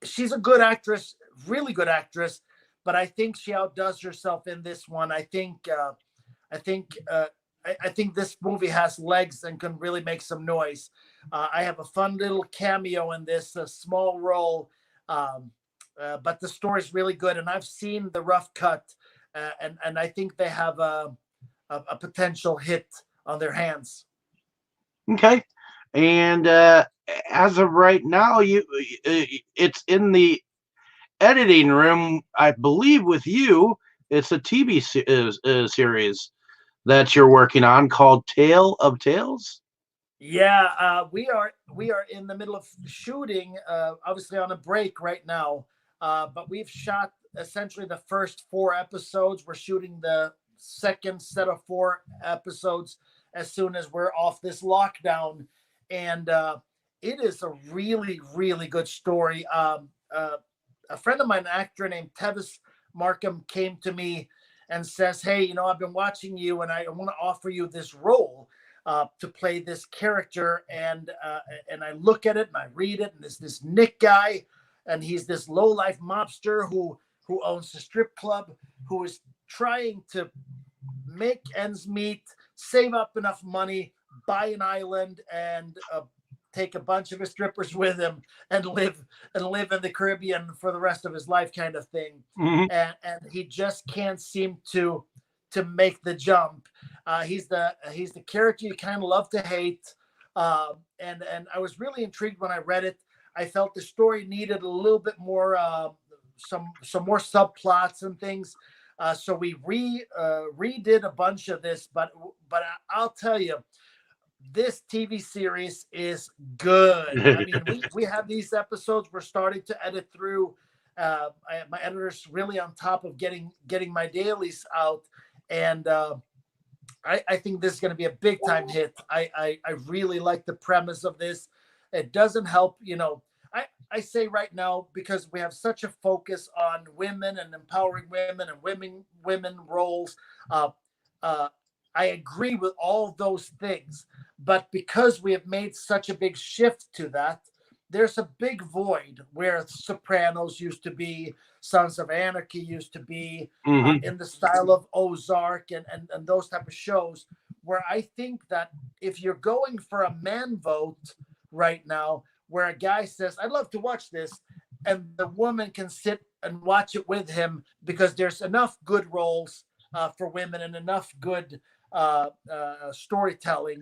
[SPEAKER 2] she's a good actress, really good actress. But I think she outdoes herself in this one. I think this movie has legs and can really make some noise. I have a fun little cameo in this, a small role, but the story is really good. And I've seen the rough cut, and I think they have a potential hit on their hands.
[SPEAKER 1] Okay, and as of right now, it's in the editing room, I believe. With you, it's a TV series that you're working on called Tale of Tales.
[SPEAKER 2] Yeah, we are in the middle of shooting, obviously on a break right now, but we've shot essentially the first 4 episodes. We're shooting the second set of 4 episodes as soon as we're off this lockdown, and it is a really, really good story. A friend of mine, an actor named Tevis Markham, came to me and says, "Hey, I've been watching you, and I want to offer you this role to play this character." And I look at it and I read it, and there's this Nick guy, and he's this low-life mobster who owns a strip club, who is trying to make ends meet, save up enough money, buy an island, and take a bunch of his strippers with him and live in the Caribbean for the rest of his life, kind of thing.
[SPEAKER 1] Mm-hmm.
[SPEAKER 2] And he just can't seem to make the jump. He's the character you kind of love to hate. And I was really intrigued when I read it. I felt the story needed a little bit more, some more subplots and things. So we redid a bunch of this, but I'll tell you, this TV series is good. I mean, we have these episodes we're starting to edit through. My editor's really on top of getting my dailies out, and I think this is going to be a big time hit. I really like the premise of this. It doesn't help, I say right now, because we have such a focus on women and empowering women and women roles. I agree with all those things, but because we have made such a big shift to that, there's a big void where Sopranos used to be, Sons of Anarchy used to be,
[SPEAKER 1] Mm-hmm.
[SPEAKER 2] in the style of Ozark and those type of shows, where I think that if you're going for a man vote right now, where a guy says, "I'd love to watch this," and the woman can sit and watch it with him because there's enough good roles for women and enough good storytelling.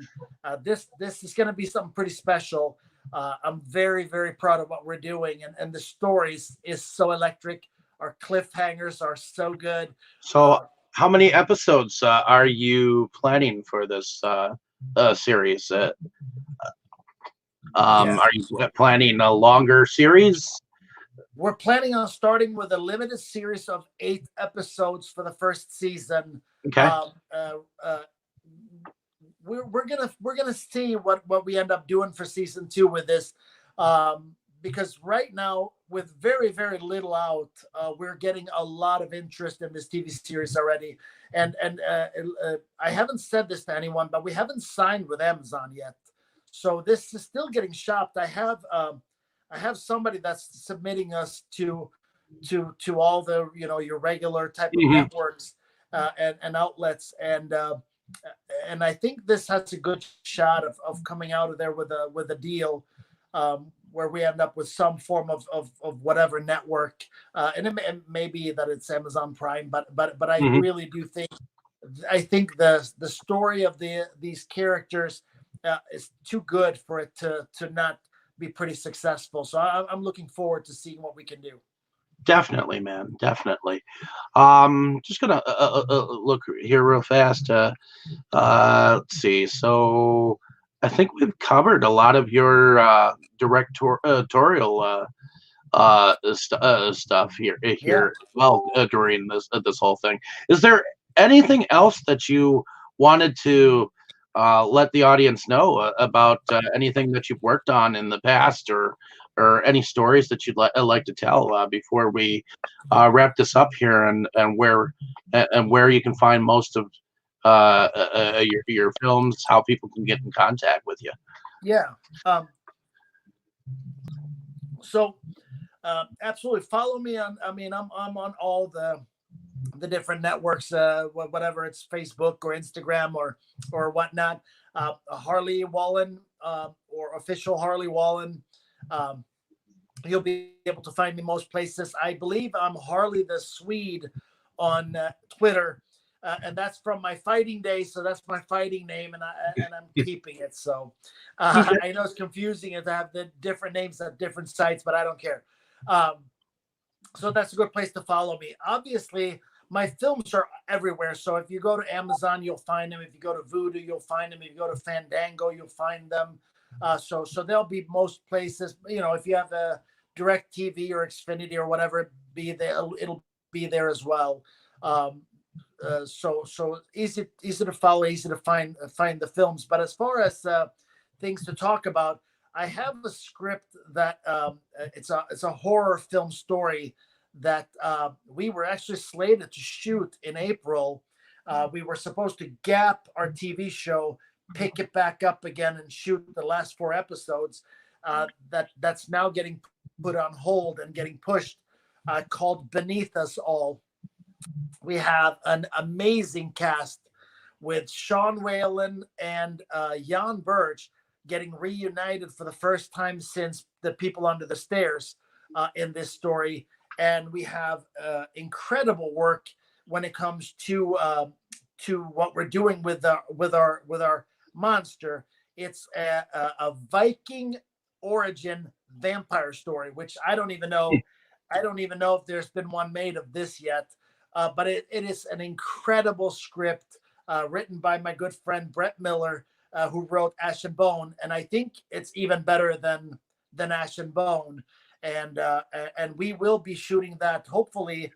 [SPEAKER 2] This is going to be something pretty special. I'm very, very proud of what we're doing, and the stories is so electric. Our cliffhangers are so good.
[SPEAKER 1] So, how many episodes are you planning for this series?
[SPEAKER 2] Yeah,
[SPEAKER 1] Are you planning a longer series?
[SPEAKER 2] we're planning on starting with a limited series of 8 episodes for the first season.
[SPEAKER 1] Okay.
[SPEAKER 2] Um, we're gonna see what we end up doing for season 2 with this, because right now with very very little out, we're getting a lot of interest in this TV series already, and I haven't said this to anyone, but we haven't signed with Amazon yet, so this is still getting shopped. I have somebody that's submitting us to all the your regular type of
[SPEAKER 1] Hmm.
[SPEAKER 2] networks, and outlets, and I think this has a good shot of coming out of there with a deal, where we end up with some form of whatever network, and it may be that it's Amazon Prime, but I
[SPEAKER 1] Hmm.
[SPEAKER 2] really do think the story of these characters is too good for it to not be pretty successful. So I'm looking forward to seeing what we can do.
[SPEAKER 1] Definitely, man. Definitely. Just gonna look here real fast. Let's see. So, I think we've covered a lot of your directorial stuff
[SPEAKER 2] Yeah.
[SPEAKER 1] here. Well, during this whole thing, is there anything else that you wanted to let the audience know about anything that you've worked on in the past, or any stories that you'd like to tell before we wrap this up here, and where you can find most of your films, how people can get in contact with you.
[SPEAKER 2] Yeah. So absolutely follow me on. I mean, I'm on all the different networks, whatever it's Facebook or Instagram or whatnot. Harley Wallen, or official Harley Wallen. Um, you'll be able to find me most places. I believe I'm Harley the Swede on Twitter, and that's from my fighting days. So that's my fighting name, and I'm keeping it. So I know it's confusing to have the different names at different sites, but I don't care. Um, so that's a good place to follow me. Obviously, my films are everywhere. So if you go to Amazon, you'll find them. If you go to Vudu, you'll find them. If you go to Fandango, you'll find them. So they'll be most places. If you have a Direct TV or Xfinity or whatever, be there. It'll be there as well. Um, so easy to follow, easy to find the films. But as far as things to talk about, I have a script that it's a horror film story that we were actually slated to shoot in April. We were supposed to gap our TV show, pick it back up again, and shoot the last 4 episodes. That's now getting put on hold and getting pushed. Called Beneath Us All. We have an amazing cast with Sean Whalen and Jan Birch getting reunited for the first time since The People Under the Stairs in this story. And we have incredible work when it comes to what we're doing with our monster. It's a Viking origin vampire story, which I don't even know. I don't even know if there's been one made of this yet. But it is an incredible script written by my good friend Brett Miller, who wrote Ash and Bone, and I think it's even better than Ash and Bone. And we will be shooting that hopefully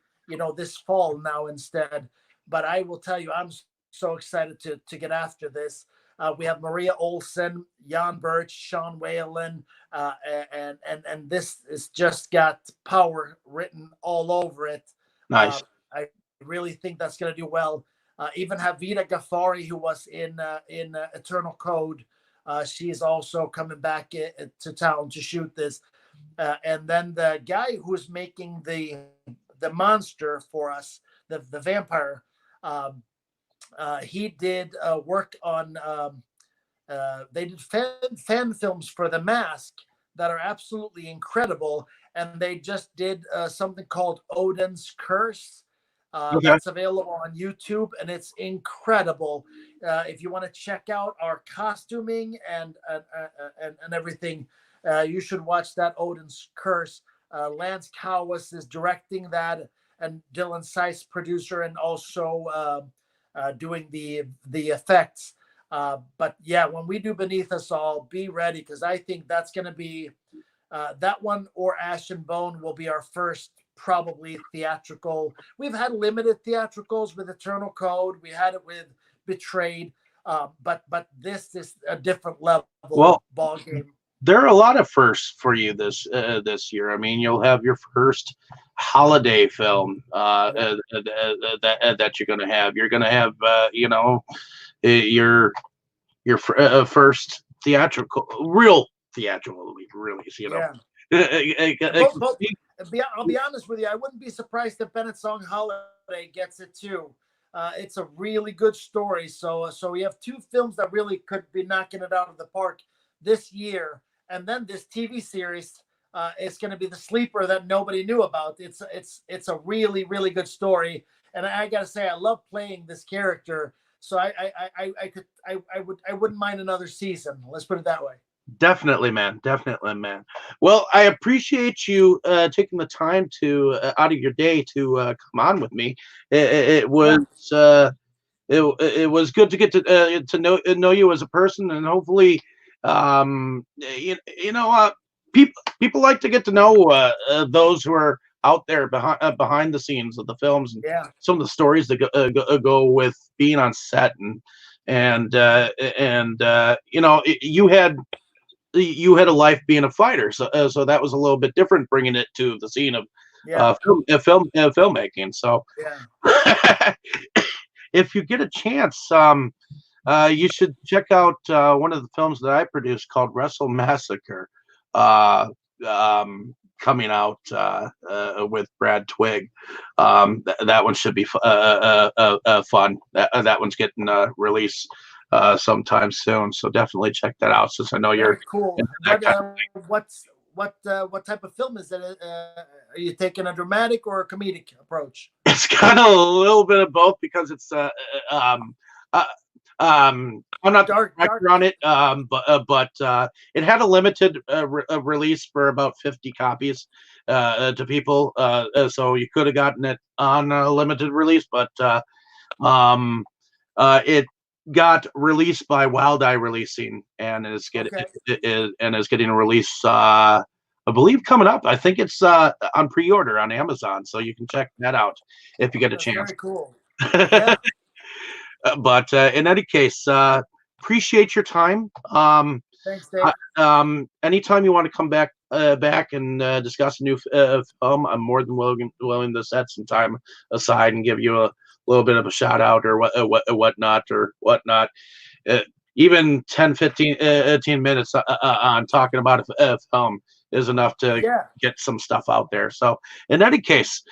[SPEAKER 2] this fall now instead. But I will tell you, I'm so excited to get after this. We have Maria Olsen, Jan Birch, Sean Whalen, and this is just got power written all over it.
[SPEAKER 1] Nice.
[SPEAKER 2] I really think that's going to do well. Even Havita Ghaffari, who was in Eternal Code, she's also coming back to town to shoot this. And then the guy who's making the monster for us, the vampire, he did work on. They did fan films for The Mask that are absolutely incredible, and they just did something called Odin's Curse.
[SPEAKER 1] Okay.
[SPEAKER 2] That's available on YouTube, and it's incredible. If you want to check out our costuming and everything, You should watch that, Odin's Curse. Lance Cowis is directing that, and Dylan Seiss producer, and also doing the effects. But yeah, when we do Beneath Us All, be ready, because I think that's going to be that one, or Ash and Bone will be our first probably theatrical. We've had limited theatricals with Eternal Code. We had it with Betrayed, but this is a different level ball game.
[SPEAKER 1] There are a lot of firsts for you this year. I mean, you'll have your first holiday film that you're going to have. You're going to have your first real theatrical release.
[SPEAKER 2] I'll be honest with you. I wouldn't be surprised if Bennett Song Holiday gets it too. It's a really good story. So we have two films that really could be knocking it out of the park this year. And then this TV series is going to be the sleeper that nobody knew about. It's a really, really good story. And I got to say, I love playing this character. So I wouldn't mind another season. Let's put it that way.
[SPEAKER 1] Definitely, man. Well, I appreciate you taking the time to out of your day to come on with me. It was good to get to know you as a person, and hopefully, people like to get to know those who are out there behind the scenes of the films, and some of the stories that go with being on set, and you had a life being a fighter, so that was a little bit different, bringing it to the scene of filmmaking. So if you get a chance, you should check out one of the films that I produced called Wrestle Massacre, coming out with Brad Twigg. That one should be fun. That one's getting released sometime soon, so definitely check that out, since I know you're
[SPEAKER 2] cool. What type of film is it? Are you taking a dramatic or a comedic approach?
[SPEAKER 1] It's got a little bit of both, because it's I'm not dark on it, but it had a limited release for about 50 copies to people, so you could have gotten it on a limited release, but it got released by Wild Eye Releasing, and is getting a release, I believe, coming up. I think it's on pre-order on Amazon, so you can check that out if you get a chance.
[SPEAKER 2] Very cool. Yeah.
[SPEAKER 1] But in any case, appreciate your time.
[SPEAKER 2] Thanks, Dave.
[SPEAKER 1] Anytime you want to come back and discuss a new film, I'm more than willing to set some time aside and give you a little bit of a shout out or whatnot. Even 10-15 minutes on talking about a film is enough to get some stuff out there. So in any case,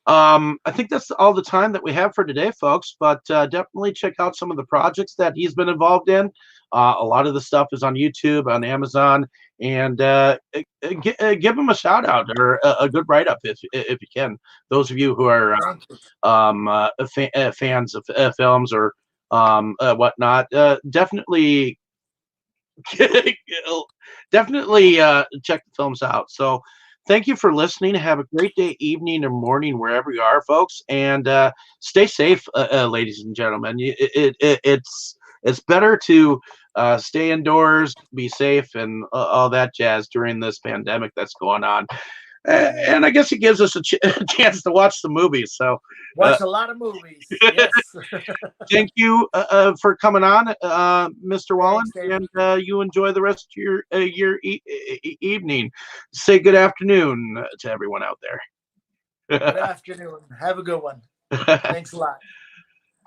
[SPEAKER 1] I think that's all the time that we have for today, folks, but definitely check out some of the projects that he's been involved in. A lot of the stuff is on YouTube, on Amazon, and give him a shout out or a good write-up if you can. Those of you who are fans of films or whatnot, definitely check the films out. So thank you for listening. Have a great day, evening, or morning, wherever you are, folks, and stay safe, ladies and gentlemen. It's better to stay indoors, be safe, and all that jazz during this pandemic that's going on. And I guess it gives us a chance to watch the movies. So
[SPEAKER 2] watch a lot of movies. Yes.
[SPEAKER 1] Thank you for coming on, Mr. Wallen, and you enjoy the rest of your evening. Say good afternoon to everyone out there.
[SPEAKER 2] Good afternoon. Have a good one. Thanks a lot.